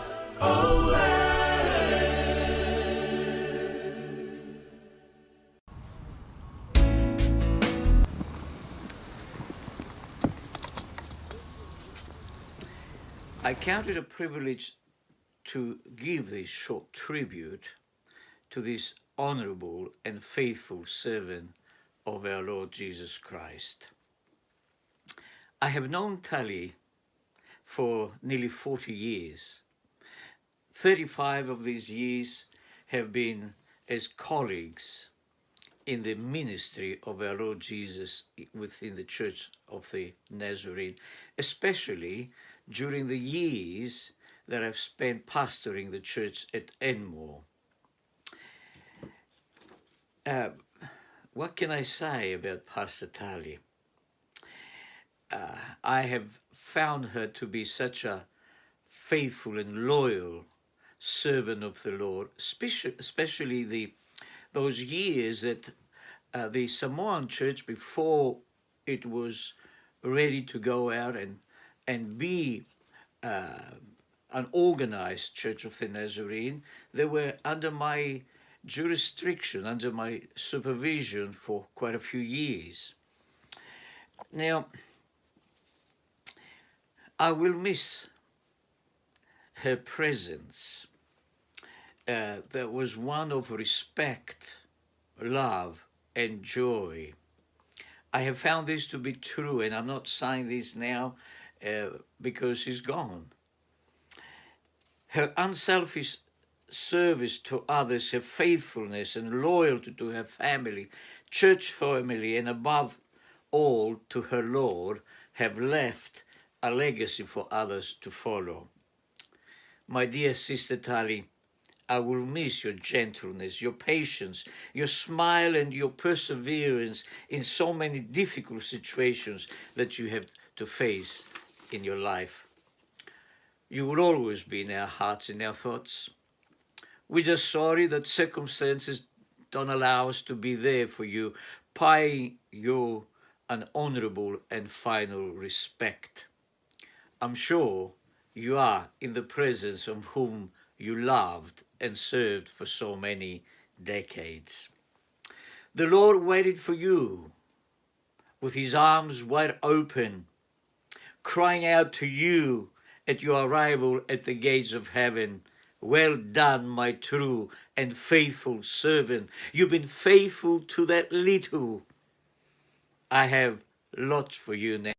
I count it a privilege to give this short tribute to this honorable and faithful servant of our Lord Jesus Christ. I have known Tali for nearly 40 years. 35 of these years have been as colleagues in the ministry of our Lord Jesus within the Church of the Nazarene, especially during the years that I've spent pastoring the church at Enmore. What can I say about Pastor Tali? I have found her to be such a faithful and loyal servant of the Lord, especially those years that the Samoan church, before it was ready to go out and be an organized Church of the Nazarene, they were under my jurisdiction, under my supervision for quite a few years. Now, I will miss her presence. That was one of respect, love, and joy. I have found this to be true, and I'm not saying this now because she's gone. Her unselfish service to others, her faithfulness and loyalty to her family, church family, and above all to her Lord, have left a legacy for others to follow. My dear Sister Tali, I will miss your gentleness, your patience, your smile, and your perseverance in so many difficult situations that you have to face in your life. You will always be in our hearts and our thoughts. We're just sorry that circumstances don't allow us to be there for you, paying you an honorable and final respect. I'm sure you are in the presence of whom you loved and served for so many decades. The Lord waited for you with his arms wide open, crying out to you at your arrival at the gates of heaven, "Well done, my true and faithful servant. You've been faithful to that little. I have lots for you now."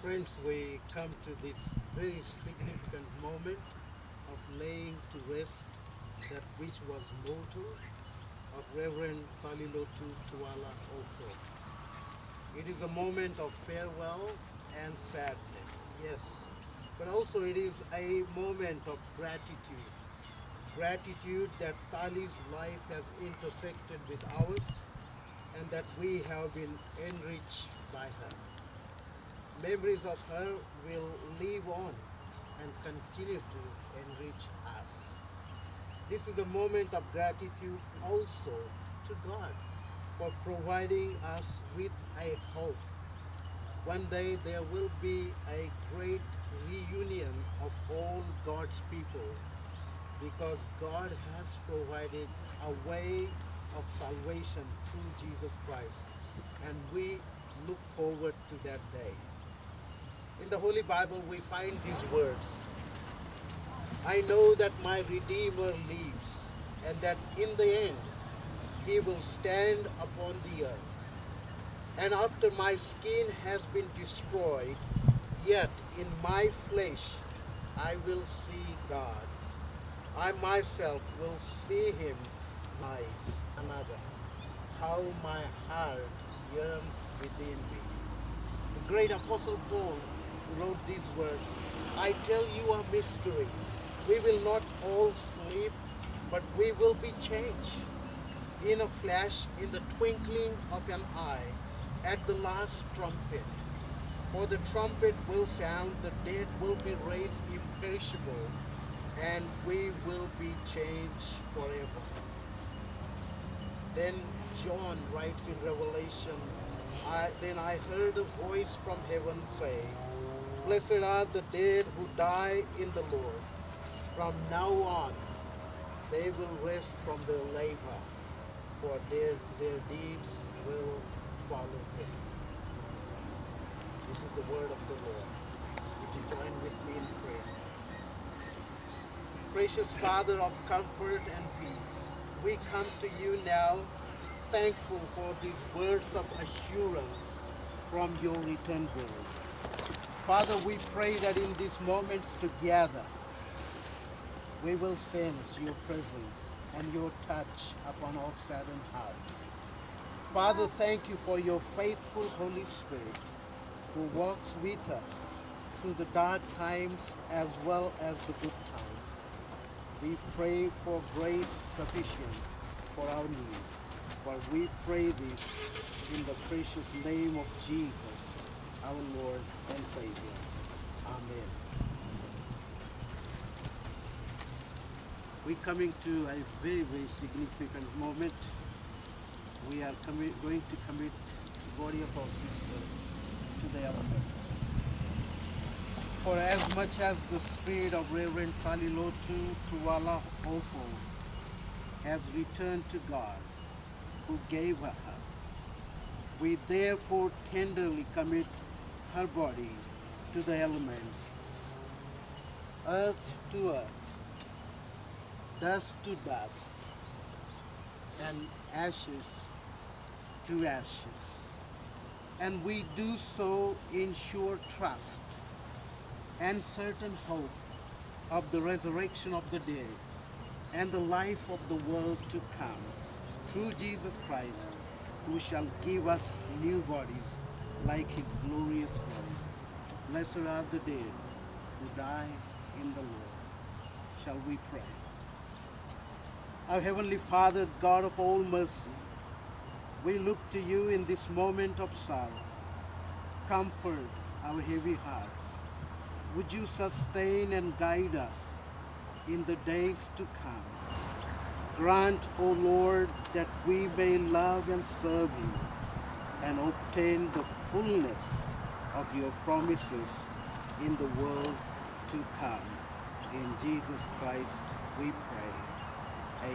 Friends, we come to this very significant moment of laying to rest that which was mortal of Reverend Talilotu Tuala Ofo. It is a moment of farewell and sadness, yes, but also it is a moment of gratitude. Gratitude that Tali's life has intersected with ours and that we have been enriched by her. Memories of her will live on and continue to enrich us. This is a moment of gratitude also to God for providing us with a hope. One day there will be a great reunion of all God's people because God has provided a way of salvation through Jesus Christ, and we look forward to that day. In the Holy Bible we find these words, I know that my Redeemer lives, and that in the end he will stand upon the earth. And after my skin has been destroyed, yet in my flesh I will see God. I myself will see him eyes another. How my heart yearns within me. The great Apostle Paul wrote these words, I tell you a mystery. We will not all sleep, but we will be changed. In a flash, in the twinkling of an eye, at the last trumpet. For the trumpet will sound, the dead will be raised imperishable, and we will be changed forever. Then John writes in Revelation, Then I heard a voice from heaven say, Blessed are the dead who die in the Lord. From now on, they will rest from their labor, for their deeds will follow them. This is the word of the Lord. Would you join with me in prayer? Precious Father of comfort and peace, we come to you now, thankful for these words of assurance from your written word. Father, we pray that in these moments together, we will sense your presence and your touch upon all saddened hearts. Father, thank you for your faithful Holy Spirit who walks with us through the dark times as well as the good times. We pray for grace sufficient for our need, for we pray this in the precious name of Jesus, our Lord and Savior. Amen. We're coming to a very, very significant moment. We are going to commit the body of our sister to the elements. For as much as the spirit of Reverend Talilotu Tuala Ofo has returned to God, who gave her, we therefore tenderly commit her body to the elements, earth to earth, dust to dust, and ashes to ashes. And we do so in sure trust and certain hope of the resurrection of the dead and the life of the world to come, through Jesus Christ, who shall give us new bodies like his glorious body. Blessed are the dead who die in the Lord. Shall we pray? Our Heavenly Father, God of all mercy, we look to you in this moment of sorrow. Comfort our heavy hearts. Would you sustain and guide us in the days to come? Grant, O Lord, that we may love and serve you and obtain the fullness of your promises in the world to come. In Jesus Christ we pray.